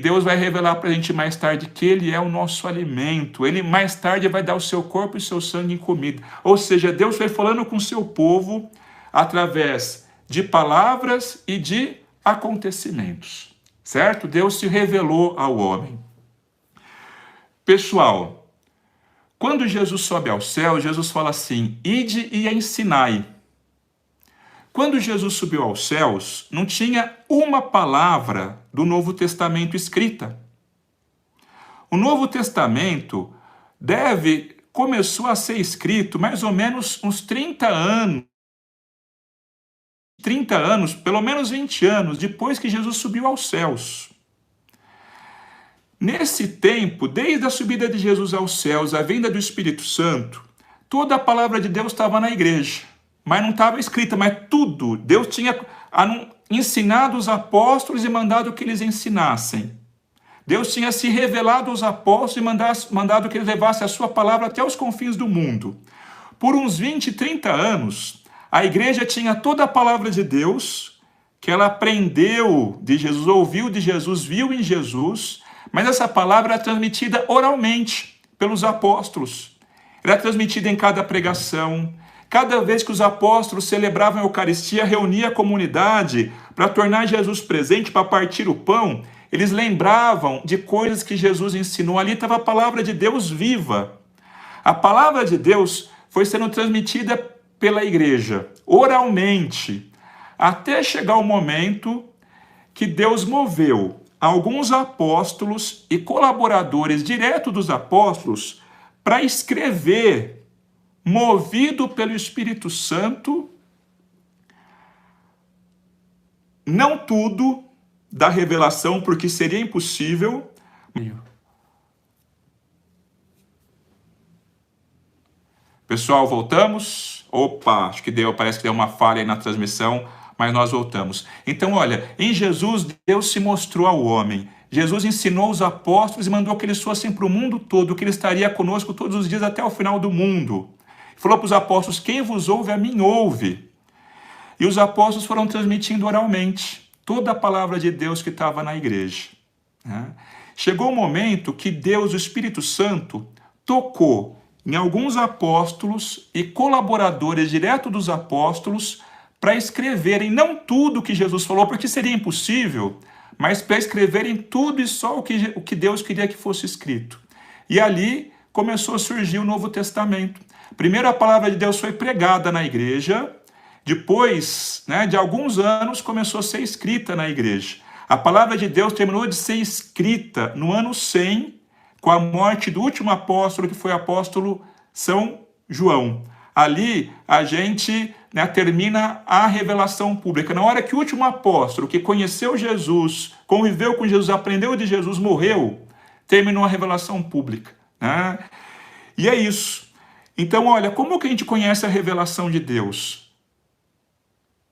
Deus vai revelar para a gente mais tarde que Ele é o nosso alimento. Ele mais tarde vai dar o seu corpo e o seu sangue em comida. Ou seja, Deus foi falando com o seu povo através de palavras e de acontecimentos. Certo? Deus se revelou ao homem. Pessoal, quando Jesus sobe ao céu, Jesus fala assim: ide e ensinai. Quando Jesus subiu aos céus, não tinha uma palavra do Novo Testamento escrita. O Novo Testamento começou a ser escrito mais ou menos uns 30 anos, pelo menos 20 anos, depois que Jesus subiu aos céus. Nesse tempo, desde a subida de Jesus aos céus, a vinda do Espírito Santo, toda a palavra de Deus estava na igreja. Mas não estava escrita, mas tudo. Deus tinha ensinado os apóstolos e mandado que eles ensinassem. Deus tinha se revelado aos apóstolos e mandado que eles levassem a sua palavra até os confins do mundo. Por uns 20, 30 anos, a igreja tinha toda a palavra de Deus, que ela aprendeu de Jesus, ouviu de Jesus, viu em Jesus, mas essa palavra era transmitida oralmente pelos apóstolos. Era transmitida em cada pregação. Cada vez que os apóstolos celebravam a Eucaristia, reunia a comunidade para tornar Jesus presente, para partir o pão, eles lembravam de coisas que Jesus ensinou. Ali estava a palavra de Deus viva. A palavra de Deus foi sendo transmitida pela igreja, oralmente, até chegar o momento que Deus moveu alguns apóstolos e colaboradores direto dos apóstolos para escrever, movido pelo Espírito Santo, não tudo da revelação, porque seria impossível. Pessoal, voltamos? Opa, acho que parece que deu uma falha aí na transmissão, mas nós voltamos. Então, olha, em Jesus, Deus se mostrou ao homem. Jesus ensinou os apóstolos e mandou que eles fossem para o mundo todo, que ele estaria conosco todos os dias até o final do mundo. Falou para os apóstolos: quem vos ouve, a mim ouve. E os apóstolos foram transmitindo oralmente. toda a palavra de Deus que estava na igreja. Né? Chegou o momento que Deus, o Espírito Santo, tocou em alguns apóstolos e colaboradores direto dos apóstolos para escreverem não tudo que Jesus falou, porque seria impossível, mas para escreverem tudo e só o que Deus queria que fosse escrito. E ali começou a surgir o Novo Testamento. Primeiro a palavra de Deus foi pregada na igreja, depois, de alguns anos, começou a ser escrita na igreja. A palavra de Deus terminou de ser escrita no ano 100, com a morte do último apóstolo, que foi o apóstolo São João. Ali a gente termina a revelação pública. Na hora que o último apóstolo, que conheceu Jesus, conviveu com Jesus, aprendeu de Jesus, morreu, terminou a revelação pública. Né? E é isso. Então, olha, como que a gente conhece a revelação de Deus?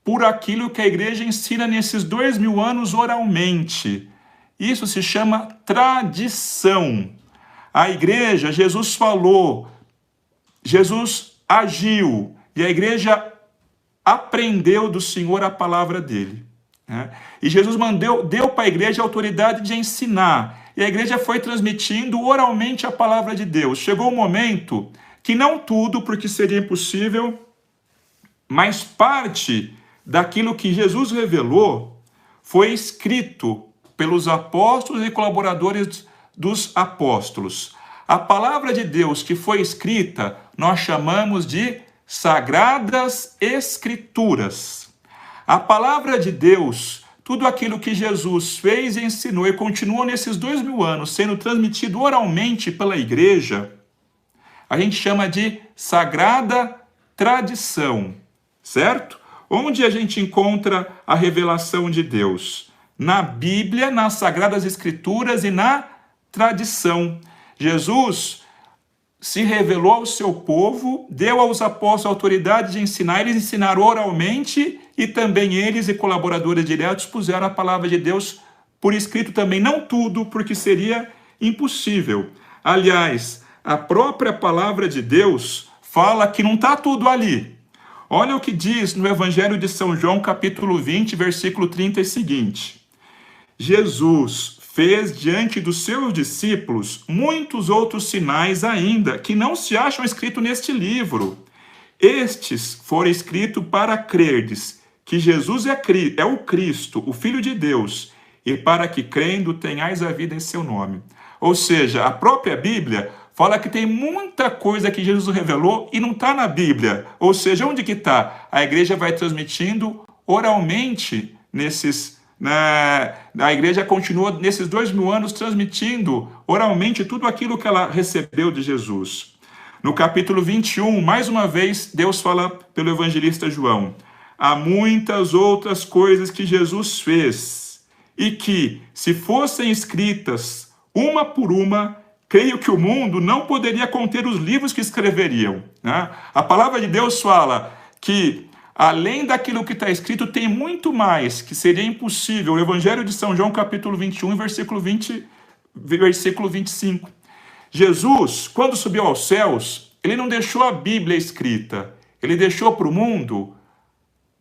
Por aquilo que a igreja ensina nesses 2000 anos oralmente. Isso se chama tradição. A igreja, Jesus falou, Jesus agiu, e a igreja aprendeu do Senhor a palavra dele. Né? E Jesus deu para a igreja a autoridade de ensinar, e a igreja foi transmitindo oralmente a palavra de Deus. Chegou um momento que não tudo, porque seria impossível, mas parte daquilo que Jesus revelou foi escrito pelos apóstolos e colaboradores dos apóstolos. A palavra de Deus que foi escrita, nós chamamos de Sagradas Escrituras. A palavra de Deus, tudo aquilo que Jesus fez e ensinou e continua nesses 2000 anos sendo transmitido oralmente pela igreja, a gente chama de Sagrada Tradição, certo? Onde a gente encontra a revelação de Deus? Na Bíblia, nas Sagradas Escrituras e na tradição. Jesus se revelou ao seu povo, deu aos apóstolos a autoridade de ensinar, eles ensinaram oralmente e também eles e colaboradores diretos puseram a palavra de Deus por escrito também. Não tudo, porque seria impossível. Aliás, a própria palavra de Deus fala que não está tudo ali. Olha o que diz no Evangelho de São João, capítulo 20, versículo 30 e seguinte. Jesus fez diante dos seus discípulos muitos outros sinais ainda, que não se acham escritos neste livro. Estes foram escritos para crerdes que Jesus é o Cristo, o Filho de Deus, e para que crendo tenhais a vida em seu nome. Ou seja, a própria Bíblia fala que tem muita coisa que Jesus revelou e não está na Bíblia. Ou seja, onde que está? A igreja vai transmitindo oralmente a igreja continua nesses 2000 anos transmitindo oralmente tudo aquilo que ela recebeu de Jesus. No capítulo 21, mais uma vez, Deus fala pelo evangelista João. Há muitas outras coisas que Jesus fez e que, se fossem escritas uma por uma, creio que o mundo não poderia conter os livros que escreveriam. Né? A palavra de Deus fala que além daquilo que está escrito, tem muito mais que seria impossível. O Evangelho de São João, capítulo 21, versículo 25. Jesus, quando subiu aos céus, ele não deixou a Bíblia escrita. Ele deixou para o mundo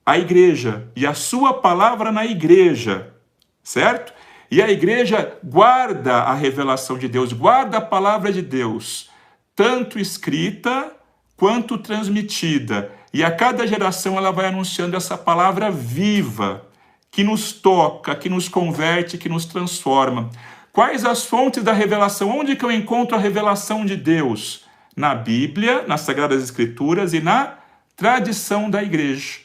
a igreja e a sua palavra na igreja, certo? E a igreja guarda a revelação de Deus, guarda a palavra de Deus, tanto escrita quanto transmitida. E a cada geração ela vai anunciando essa palavra viva, que nos toca, que nos converte, que nos transforma. Quais as fontes da revelação? Onde que eu encontro a revelação de Deus? Na Bíblia, nas Sagradas Escrituras e na tradição da igreja.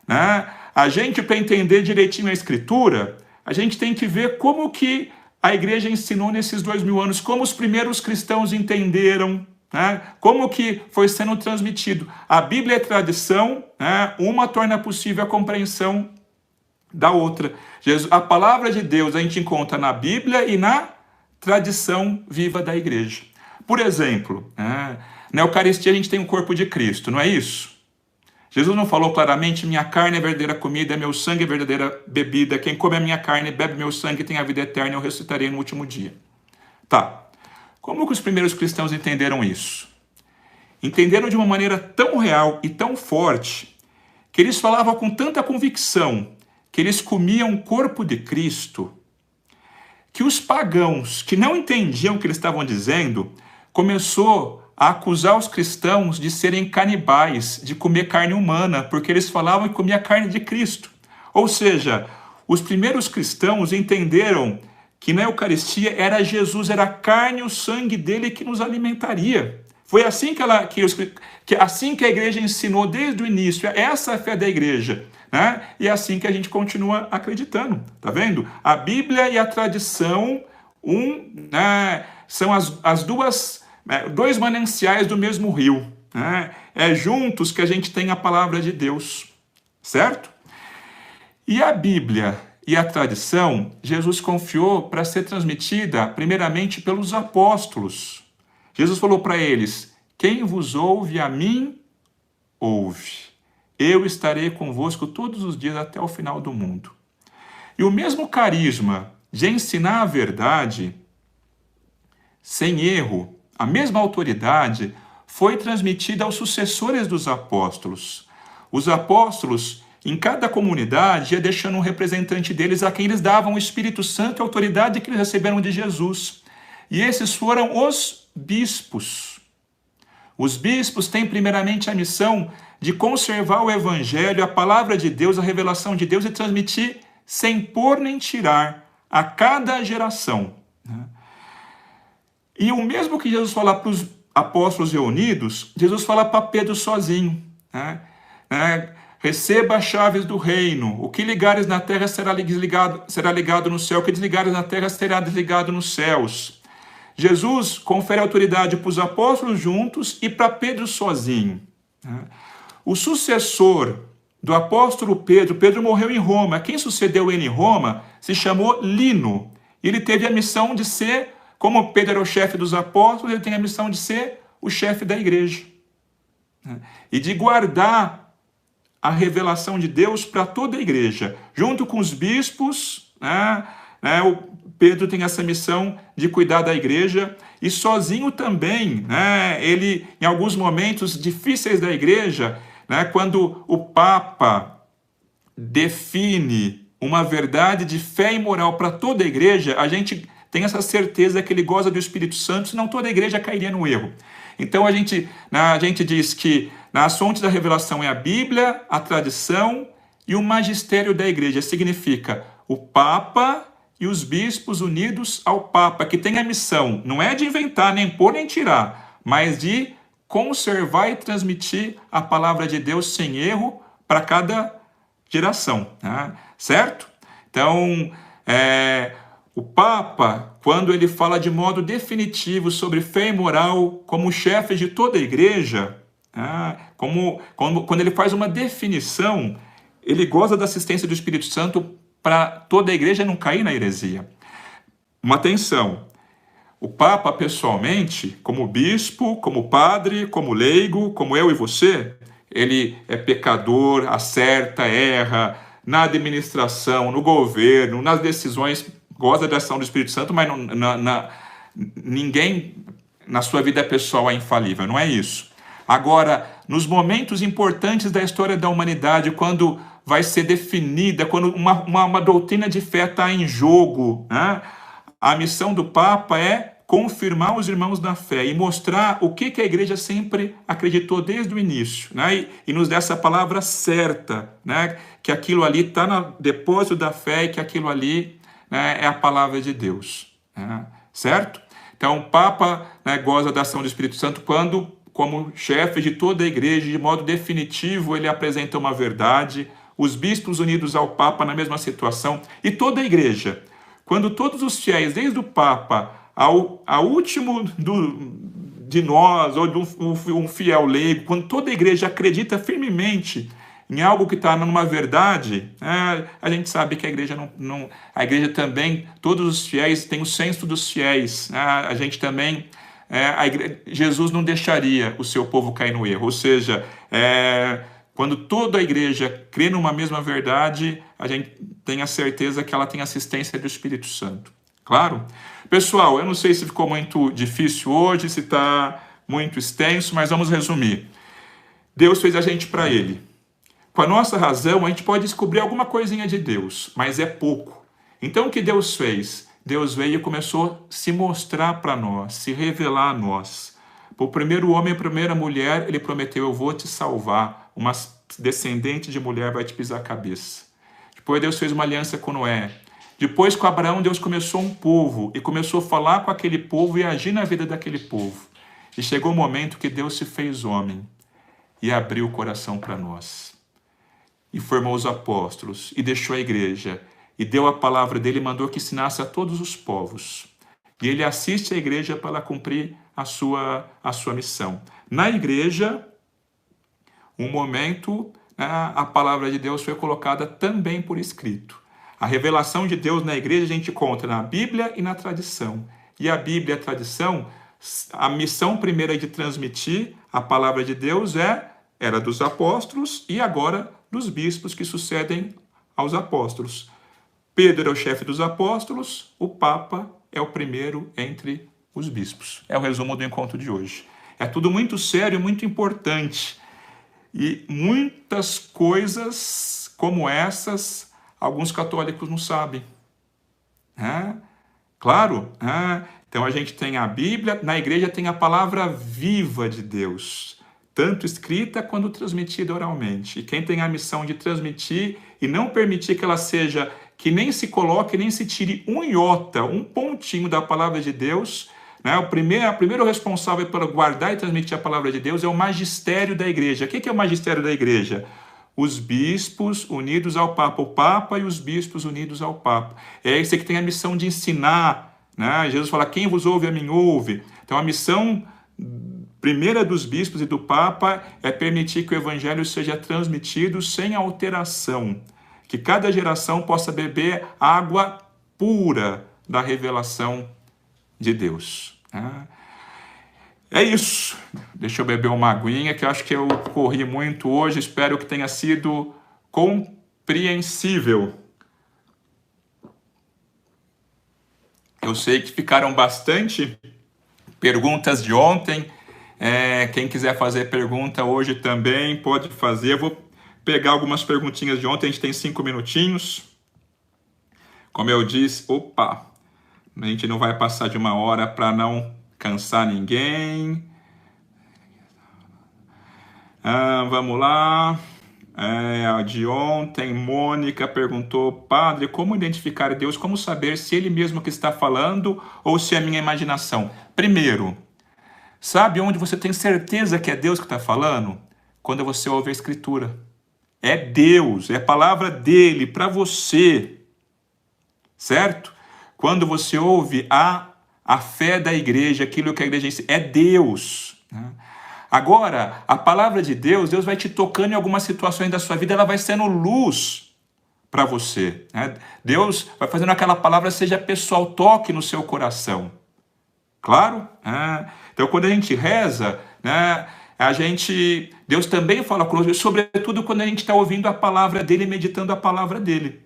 Né? A gente, para entender direitinho a Escritura, a gente tem que ver como que a igreja ensinou nesses 2000 anos, como os primeiros cristãos entenderam, né? Como que foi sendo transmitido. A Bíblia é tradição, né? Uma torna possível a compreensão da outra. A palavra de Deus a gente encontra na Bíblia e na tradição viva da igreja. Por exemplo, na Eucaristia a gente tem o corpo de Cristo, não é isso? Jesus não falou claramente, minha carne é verdadeira comida, meu sangue é verdadeira bebida, quem come a minha carne e bebe meu sangue tem a vida eterna, eu ressuscitarei no último dia. Tá. Como que os primeiros cristãos entenderam isso? Entenderam de uma maneira tão real e tão forte que eles falavam com tanta convicção que eles comiam o corpo de Cristo, que os pagãos, que não entendiam o que eles estavam dizendo, começou a acusar os cristãos de serem canibais, de comer carne humana, porque eles falavam que comia carne de Cristo. Ou seja, os primeiros cristãos entenderam que na Eucaristia era Jesus, era a carne e o sangue dele que nos alimentaria. Foi assim assim que a igreja ensinou desde o início. Essa é a fé da igreja, né? E é assim que a gente continua acreditando. Tá vendo? A Bíblia e a tradição, são as dois mananciais do mesmo rio, né? É juntos que a gente tem a palavra de Deus, certo? E a Bíblia e a tradição, Jesus confiou para ser transmitida primeiramente pelos apóstolos. Jesus falou para eles: quem vos ouve, a mim ouve. Eu estarei convosco todos os dias até o final do mundo. E o mesmo carisma de ensinar a verdade sem erro, a mesma autoridade, foi transmitida aos sucessores dos apóstolos. Os apóstolos, em cada comunidade, ia deixando um representante deles a quem eles davam o Espírito Santo e a autoridade que eles receberam de Jesus. E esses foram os bispos. Os bispos têm primeiramente a missão de conservar o Evangelho, a palavra de Deus, a revelação de Deus e transmitir sem pôr nem tirar a cada geração. E o mesmo que Jesus fala para os apóstolos reunidos, Jesus fala para Pedro sozinho. Receba as chaves do reino. O que ligares na terra será ligado no céu. O que desligares na terra será desligado nos céus. Jesus confere autoridade para os apóstolos juntos e para Pedro sozinho. O sucessor do apóstolo Pedro morreu em Roma. Quem sucedeu ele em Roma se chamou Lino. Ele teve a missão de ser, como Pedro era o chefe dos apóstolos, ele tem a missão de ser o chefe da igreja. E de guardar a revelação de Deus para toda a igreja. Junto com os bispos, o Pedro tem essa missão de cuidar da igreja, e sozinho também, ele, em alguns momentos difíceis da igreja, quando o Papa define uma verdade de fé e moral para toda a igreja, a gente tem essa certeza que ele goza do Espírito Santo, senão toda a igreja cairia no erro. Então a gente diz que as fontes da revelação é a Bíblia, a tradição e o magistério da igreja. Significa o Papa e os bispos unidos ao Papa, que tem a missão, não é de inventar, nem pôr, nem tirar, mas de conservar e transmitir a palavra de Deus sem erro para cada geração, certo? Então, o Papa, quando ele fala de modo definitivo sobre fé e moral como chefe de toda a igreja, quando ele faz uma definição, ele goza da assistência do Espírito Santo para toda a igreja não cair na heresia. Uma atenção, o Papa pessoalmente, como bispo, como padre, como leigo, como eu e você, ele é pecador, acerta, erra, na administração, no governo, nas decisões, goza da ação do Espírito Santo, mas ninguém na sua vida pessoal é infalível, não é isso. Agora, nos momentos importantes da história da humanidade, quando vai ser definida, quando uma doutrina de fé está em jogo, a missão do Papa é confirmar os irmãos na fé e mostrar o que a igreja sempre acreditou desde o início, e nos dá essa palavra certa, que aquilo ali está no depósito da fé e que aquilo ali é a palavra de Deus, certo? Então o Papa goza da ação do Espírito Santo quando, como chefe de toda a igreja, de modo definitivo, ele apresenta uma verdade, os bispos unidos ao Papa na mesma situação, e toda a igreja, quando todos os fiéis, desde o Papa ao último de nós, ou de um fiel leigo, quando toda a igreja acredita firmemente em algo que está numa verdade, a gente sabe que a igreja a igreja também, todos os fiéis têm o censo dos fiéis, a gente também, Jesus não deixaria o seu povo cair no erro, ou seja, quando toda a igreja crê numa mesma verdade, a gente tem a certeza que ela tem assistência do Espírito Santo. Claro? Pessoal, eu não sei se ficou muito difícil hoje, se está muito extenso, mas vamos resumir. Deus fez a gente para Ele. Com a nossa razão, a gente pode descobrir alguma coisinha de Deus, mas é pouco. Então, o que Deus fez? Deus veio e começou a se mostrar para nós, se revelar a nós. Para o primeiro homem e a primeira mulher, ele prometeu: eu vou te salvar, uma descendente de mulher vai te pisar a cabeça. Depois Deus fez uma aliança com Noé. Depois com Abraão, Deus começou um povo e começou a falar com aquele povo e agir na vida daquele povo. E chegou o momento que Deus se fez homem e abriu o coração para nós. E formou os apóstolos, e deixou a igreja, e deu a palavra dele e mandou que ensinasse a todos os povos. E ele assiste a igreja para ela cumprir a sua missão. Na igreja, um momento, a palavra de Deus foi colocada também por escrito. A revelação de Deus na igreja a gente encontra na Bíblia e na tradição. E a Bíblia e a tradição, a missão primeira de transmitir a palavra de Deus era dos apóstolos e agora dos bispos que sucedem aos apóstolos. Pedro é o chefe dos apóstolos, o Papa é o primeiro entre os bispos. É o resumo do encontro de hoje. É tudo muito sério, muito importante. E muitas coisas como essas, alguns católicos não sabem. Claro, então a gente tem a Bíblia, na igreja tem a palavra viva de Deus, tanto escrita quanto transmitida oralmente. E quem tem a missão de transmitir e não permitir que ela seja, que nem se coloque, nem se tire um iota, um pontinho da palavra de Deus, o primeiro responsável por guardar e transmitir a palavra de Deus é o magistério da igreja. O que é o magistério da igreja? Os bispos unidos ao Papa, o Papa e os bispos unidos ao Papa. É esse que tem a missão de ensinar, Jesus fala: quem vos ouve, a mim ouve. Então a missão primeira dos bispos e do Papa é permitir que o evangelho seja transmitido sem alteração, que cada geração possa beber água pura da revelação de Deus. É isso. Deixa eu beber uma aguinha, que eu acho que eu corri muito hoje. Espero que tenha sido compreensível. Eu sei que ficaram bastante perguntas de ontem. Quem quiser fazer pergunta hoje também pode fazer. Eu vou pegar algumas perguntinhas de ontem. A gente tem 5 minutinhos. Como eu disse, a gente não vai passar de 1 hora para não cansar ninguém. Vamos lá. A de ontem, Mônica perguntou: padre, como identificar Deus? Como saber se Ele mesmo que está falando ou se é a minha imaginação? Primeiro, sabe onde você tem certeza que é Deus que está falando? Quando você ouve a Escritura. É Deus, é a palavra dele para você. Certo? Quando você ouve a fé da igreja, aquilo que a igreja diz, é Deus. Agora, a palavra de Deus, Deus vai te tocando em algumas situações da sua vida, ela vai sendo luz para você. Deus vai fazendo aquela palavra seja pessoal, toque no seu coração. Claro? Então, quando a gente reza, Deus também fala conosco, sobretudo quando a gente está ouvindo a palavra dele e meditando a palavra dele.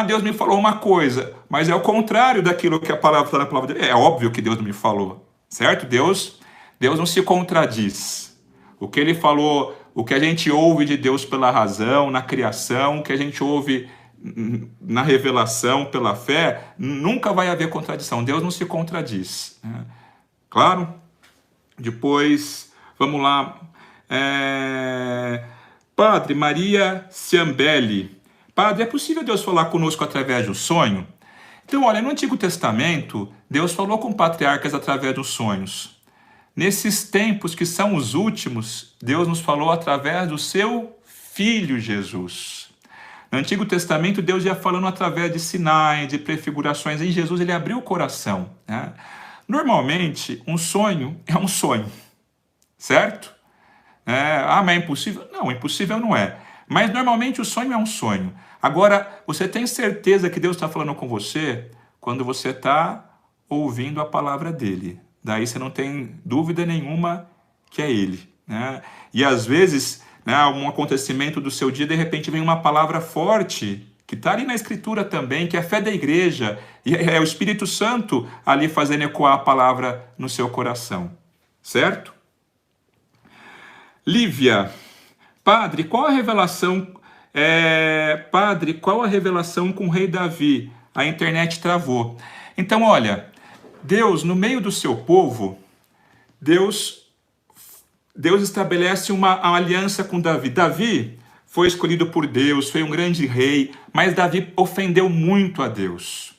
Deus me falou uma coisa, mas é o contrário daquilo que a palavra está na palavra dele. É óbvio que Deus não me falou, certo? Deus não se contradiz. O que ele falou, o que a gente ouve de Deus pela razão, na criação, o que a gente ouve na revelação, pela fé, nunca vai haver contradição. Deus não se contradiz. Claro? Depois, vamos lá. Padre Maria Ciambelli. Padre, é possível Deus falar conosco através do sonho? Então, olha, no Antigo Testamento, Deus falou com patriarcas através dos sonhos. Nesses tempos que são os últimos, Deus nos falou através do seu Filho Jesus. No Antigo Testamento, Deus ia falando através de sinais, de prefigurações. Em Jesus, ele abriu o coração. Normalmente, um sonho é um sonho, certo? Mas é impossível? Não, impossível não é. Mas normalmente o sonho é um sonho. Agora, você tem certeza que Deus está falando com você quando você está ouvindo a palavra dele. Daí você não tem dúvida nenhuma que é ele. E às vezes, um acontecimento do seu dia, de repente vem uma palavra forte, que está ali na Escritura também, que é a fé da igreja, e é o Espírito Santo ali fazendo ecoar a palavra no seu coração. Certo? Lívia. Padre, qual a revelação? Padre, qual a revelação com o rei Davi? A internet travou. Então, olha, Deus, no meio do seu povo, Deus estabelece uma aliança com Davi. Davi foi escolhido por Deus, foi um grande rei, mas Davi ofendeu muito a Deus.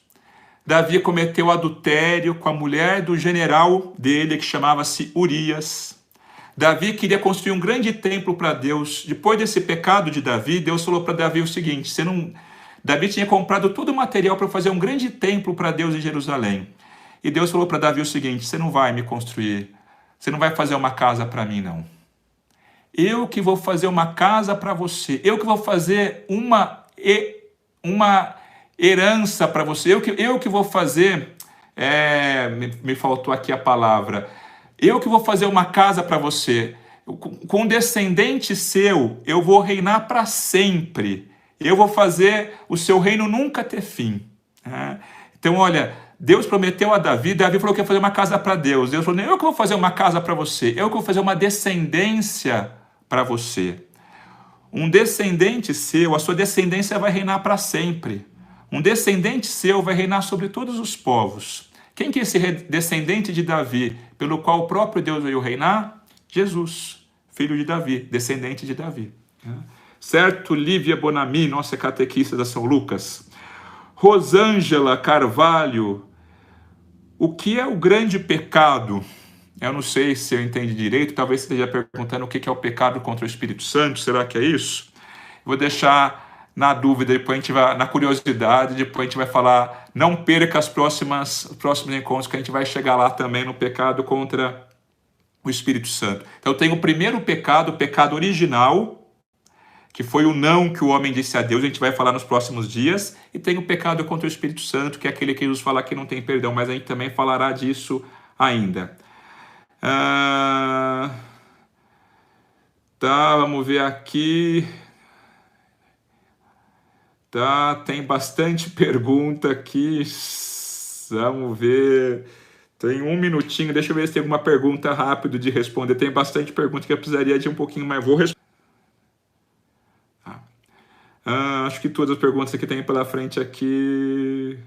Davi cometeu adultério com a mulher do general dele, que chamava-se Urias. Davi queria construir um grande templo para Deus. Depois desse pecado de Davi, Deus falou para Davi o seguinte: Davi tinha comprado todo o material para fazer um grande templo para Deus em Jerusalém. E Deus falou para Davi o seguinte: você não vai me construir, você não vai fazer uma casa para mim, não. Eu que vou fazer uma casa para você, eu que vou fazer uma herança para você, eu que vou fazer, me faltou aqui a palavra, eu que vou fazer uma casa para você, com um descendente seu, eu vou reinar para sempre, eu vou fazer o seu reino nunca ter fim. Então, olha, Deus prometeu a Davi, Davi falou que ia fazer uma casa para Deus. Deus falou: eu que vou fazer uma casa para você, eu que vou fazer uma descendência para você. Um descendente seu, a sua descendência vai reinar para sempre. Um descendente seu vai reinar sobre todos os povos. Quem que é esse descendente de Davi, pelo qual o próprio Deus veio reinar? Jesus, filho de Davi, descendente de Davi. Certo, Lívia Bonami, nossa catequista da São Lucas. Rosângela Carvalho, o que é o grande pecado? Eu não sei se eu entendi direito, talvez você esteja perguntando o que é o pecado contra o Espírito Santo, será que é isso? Vou deixar na dúvida, depois a gente vai, na curiosidade, depois a gente vai falar, não perca os próximos encontros, que a gente vai chegar lá também no pecado contra o Espírito Santo. Então tem o primeiro pecado, o pecado original, que foi o não que o homem disse a Deus, a gente vai falar nos próximos dias, e tem o pecado contra o Espírito Santo, que é aquele que Jesus fala que não tem perdão, mas a gente também falará disso ainda. Vamos ver aqui. Tem bastante pergunta aqui, vamos ver, tem um minutinho, deixa eu ver se tem alguma pergunta rápido de responder, tem bastante pergunta que eu precisaria de um pouquinho mais, vou responder. Acho que todas as perguntas que tem pela frente aqui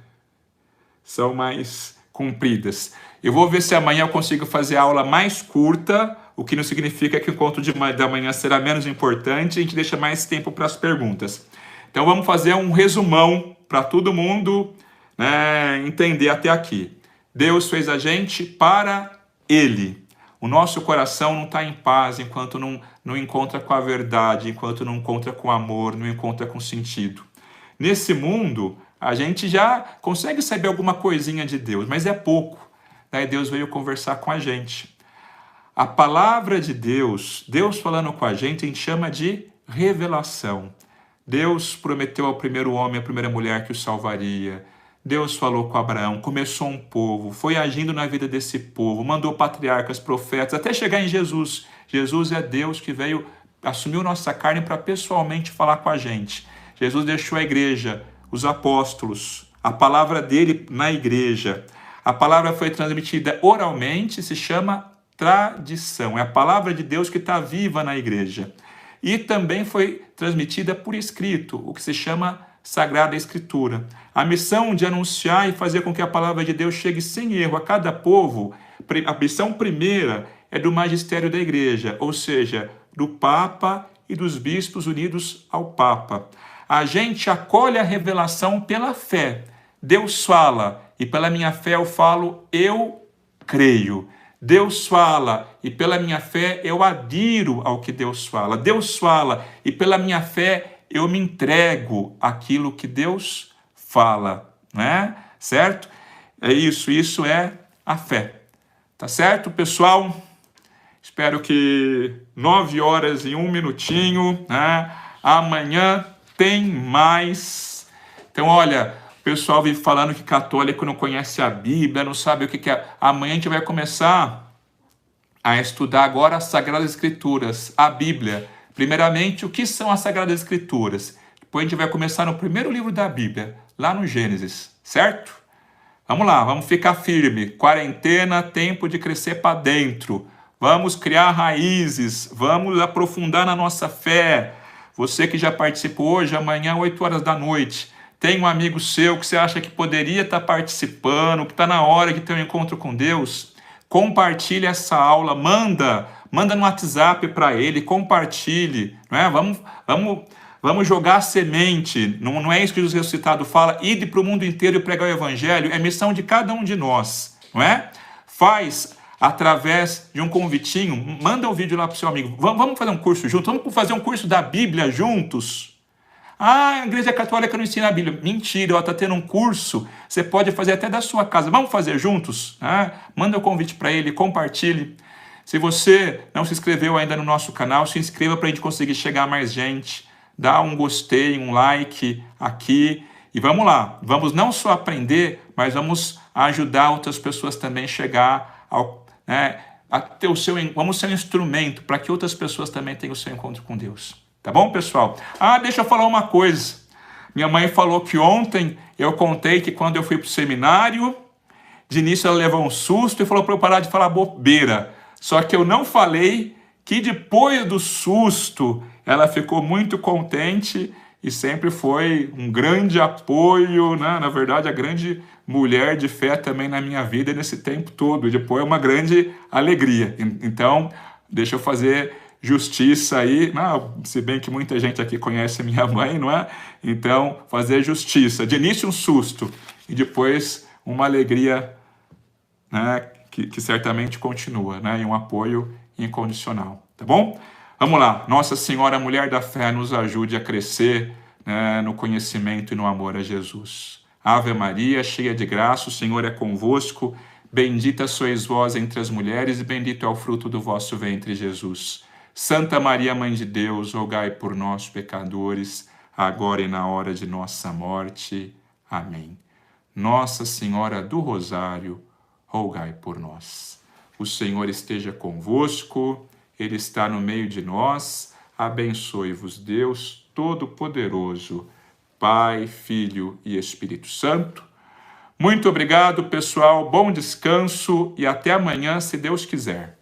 são mais compridas. Eu vou ver se amanhã eu consigo fazer a aula mais curta, o que não significa que o encontro da manhã será menos importante, a gente deixa mais tempo para as perguntas. Então vamos fazer um resumão para todo mundo, né, entender até aqui. Deus fez a gente para Ele. O nosso coração não está em paz enquanto não encontra com a verdade, enquanto não encontra com amor, não encontra com sentido. Nesse mundo, a gente já consegue saber alguma coisinha de Deus, mas é pouco. Daí Deus veio conversar com a gente. A palavra de Deus, Deus falando com a gente chama de revelação. Deus prometeu ao primeiro homem, à primeira mulher que o salvaria. Deus falou com Abraão, começou um povo, foi agindo na vida desse povo, mandou patriarcas, profetas, até chegar em Jesus. Jesus é Deus que veio, assumiu nossa carne para pessoalmente falar com a gente. Jesus deixou a igreja, os apóstolos, a palavra dele na igreja. A palavra foi transmitida oralmente, se chama tradição. É a palavra de Deus que está viva na igreja. E também foi transmitida por escrito, o que se chama Sagrada Escritura. A missão de anunciar e fazer com que a palavra de Deus chegue sem erro a cada povo, a missão primeira é do magistério da igreja, ou seja, do Papa e dos bispos unidos ao Papa. A gente acolhe a revelação pela fé. Deus fala, e pela minha fé eu falo, eu creio. Deus fala, e pela minha fé eu adiro ao que Deus fala. Deus fala, e pela minha fé eu me entrego àquilo que Deus fala, né? Certo? É isso é a fé. Tá certo, pessoal? Espero que 9 horas e 1 minutinho, né? Amanhã tem mais. Então, olha, o pessoal vive falando que católico não conhece a Bíblia, não sabe o que é. Amanhã a gente vai começar a estudar agora as Sagradas Escrituras, a Bíblia. Primeiramente, o que são as Sagradas Escrituras? Depois a gente vai começar no primeiro livro da Bíblia, lá no Gênesis, certo? Vamos lá, vamos ficar firme. Quarentena, tempo de crescer para dentro. vamos criar raízes, vamos aprofundar na nossa fé. Você que já participou hoje, amanhã, 8 horas da noite, tem um amigo seu que você acha que poderia estar participando, que está na hora de ter um encontro com Deus, compartilhe essa aula, manda no WhatsApp para ele, compartilhe, não é? Vamos jogar a semente, não é isso que Jesus ressuscitado fala, ide para o mundo inteiro e pregar o evangelho, é missão de cada um de nós, não é? Faz através de um convitinho, manda um vídeo lá para o seu amigo, vamos fazer um curso juntos, vamos fazer um curso da Bíblia juntos. Ah, a igreja católica não ensina a Bíblia. Mentira, ela está tendo um curso, você pode fazer até da sua casa, vamos fazer juntos? Manda o convite para ele, compartilhe. Se você não se inscreveu ainda no nosso canal, se inscreva para a gente conseguir chegar a mais gente. Dá um gostei, um like aqui. E vamos lá, vamos não só aprender, mas vamos ajudar outras pessoas também a chegar ao, a ter o seu... Vamos ser um instrumento para que outras pessoas também tenham o seu encontro com Deus. Tá bom, pessoal? Deixa eu falar uma coisa. Minha mãe falou que ontem eu contei que quando eu fui para o seminário, de início ela levou um susto e falou para eu parar de falar bobeira. Só que eu não falei que depois do susto ela ficou muito contente e sempre foi um grande apoio, né? Na verdade, a grande mulher de fé também na minha vida nesse tempo todo. E depois é uma grande alegria. Então, deixa eu fazer justiça aí, se bem que muita gente aqui conhece minha mãe, não é? Então, fazer justiça. De início um susto e depois uma alegria, né, que certamente continua, né, e um apoio incondicional, tá bom? Vamos lá, Nossa Senhora, Mulher da Fé, nos ajude a crescer, né, no conhecimento e no amor a Jesus. Ave Maria, cheia de graça, o Senhor é convosco, bendita sois vós entre as mulheres e bendito é o fruto do vosso ventre, Jesus. Santa Maria, Mãe de Deus, rogai por nós, pecadores, agora e na hora de nossa morte. Amém. Nossa Senhora do Rosário, rogai por nós. O Senhor esteja convosco, Ele está no meio de nós. Abençoe-vos, Deus Todo-Poderoso, Pai, Filho e Espírito Santo. Muito obrigado, pessoal. Bom descanso e até amanhã, se Deus quiser.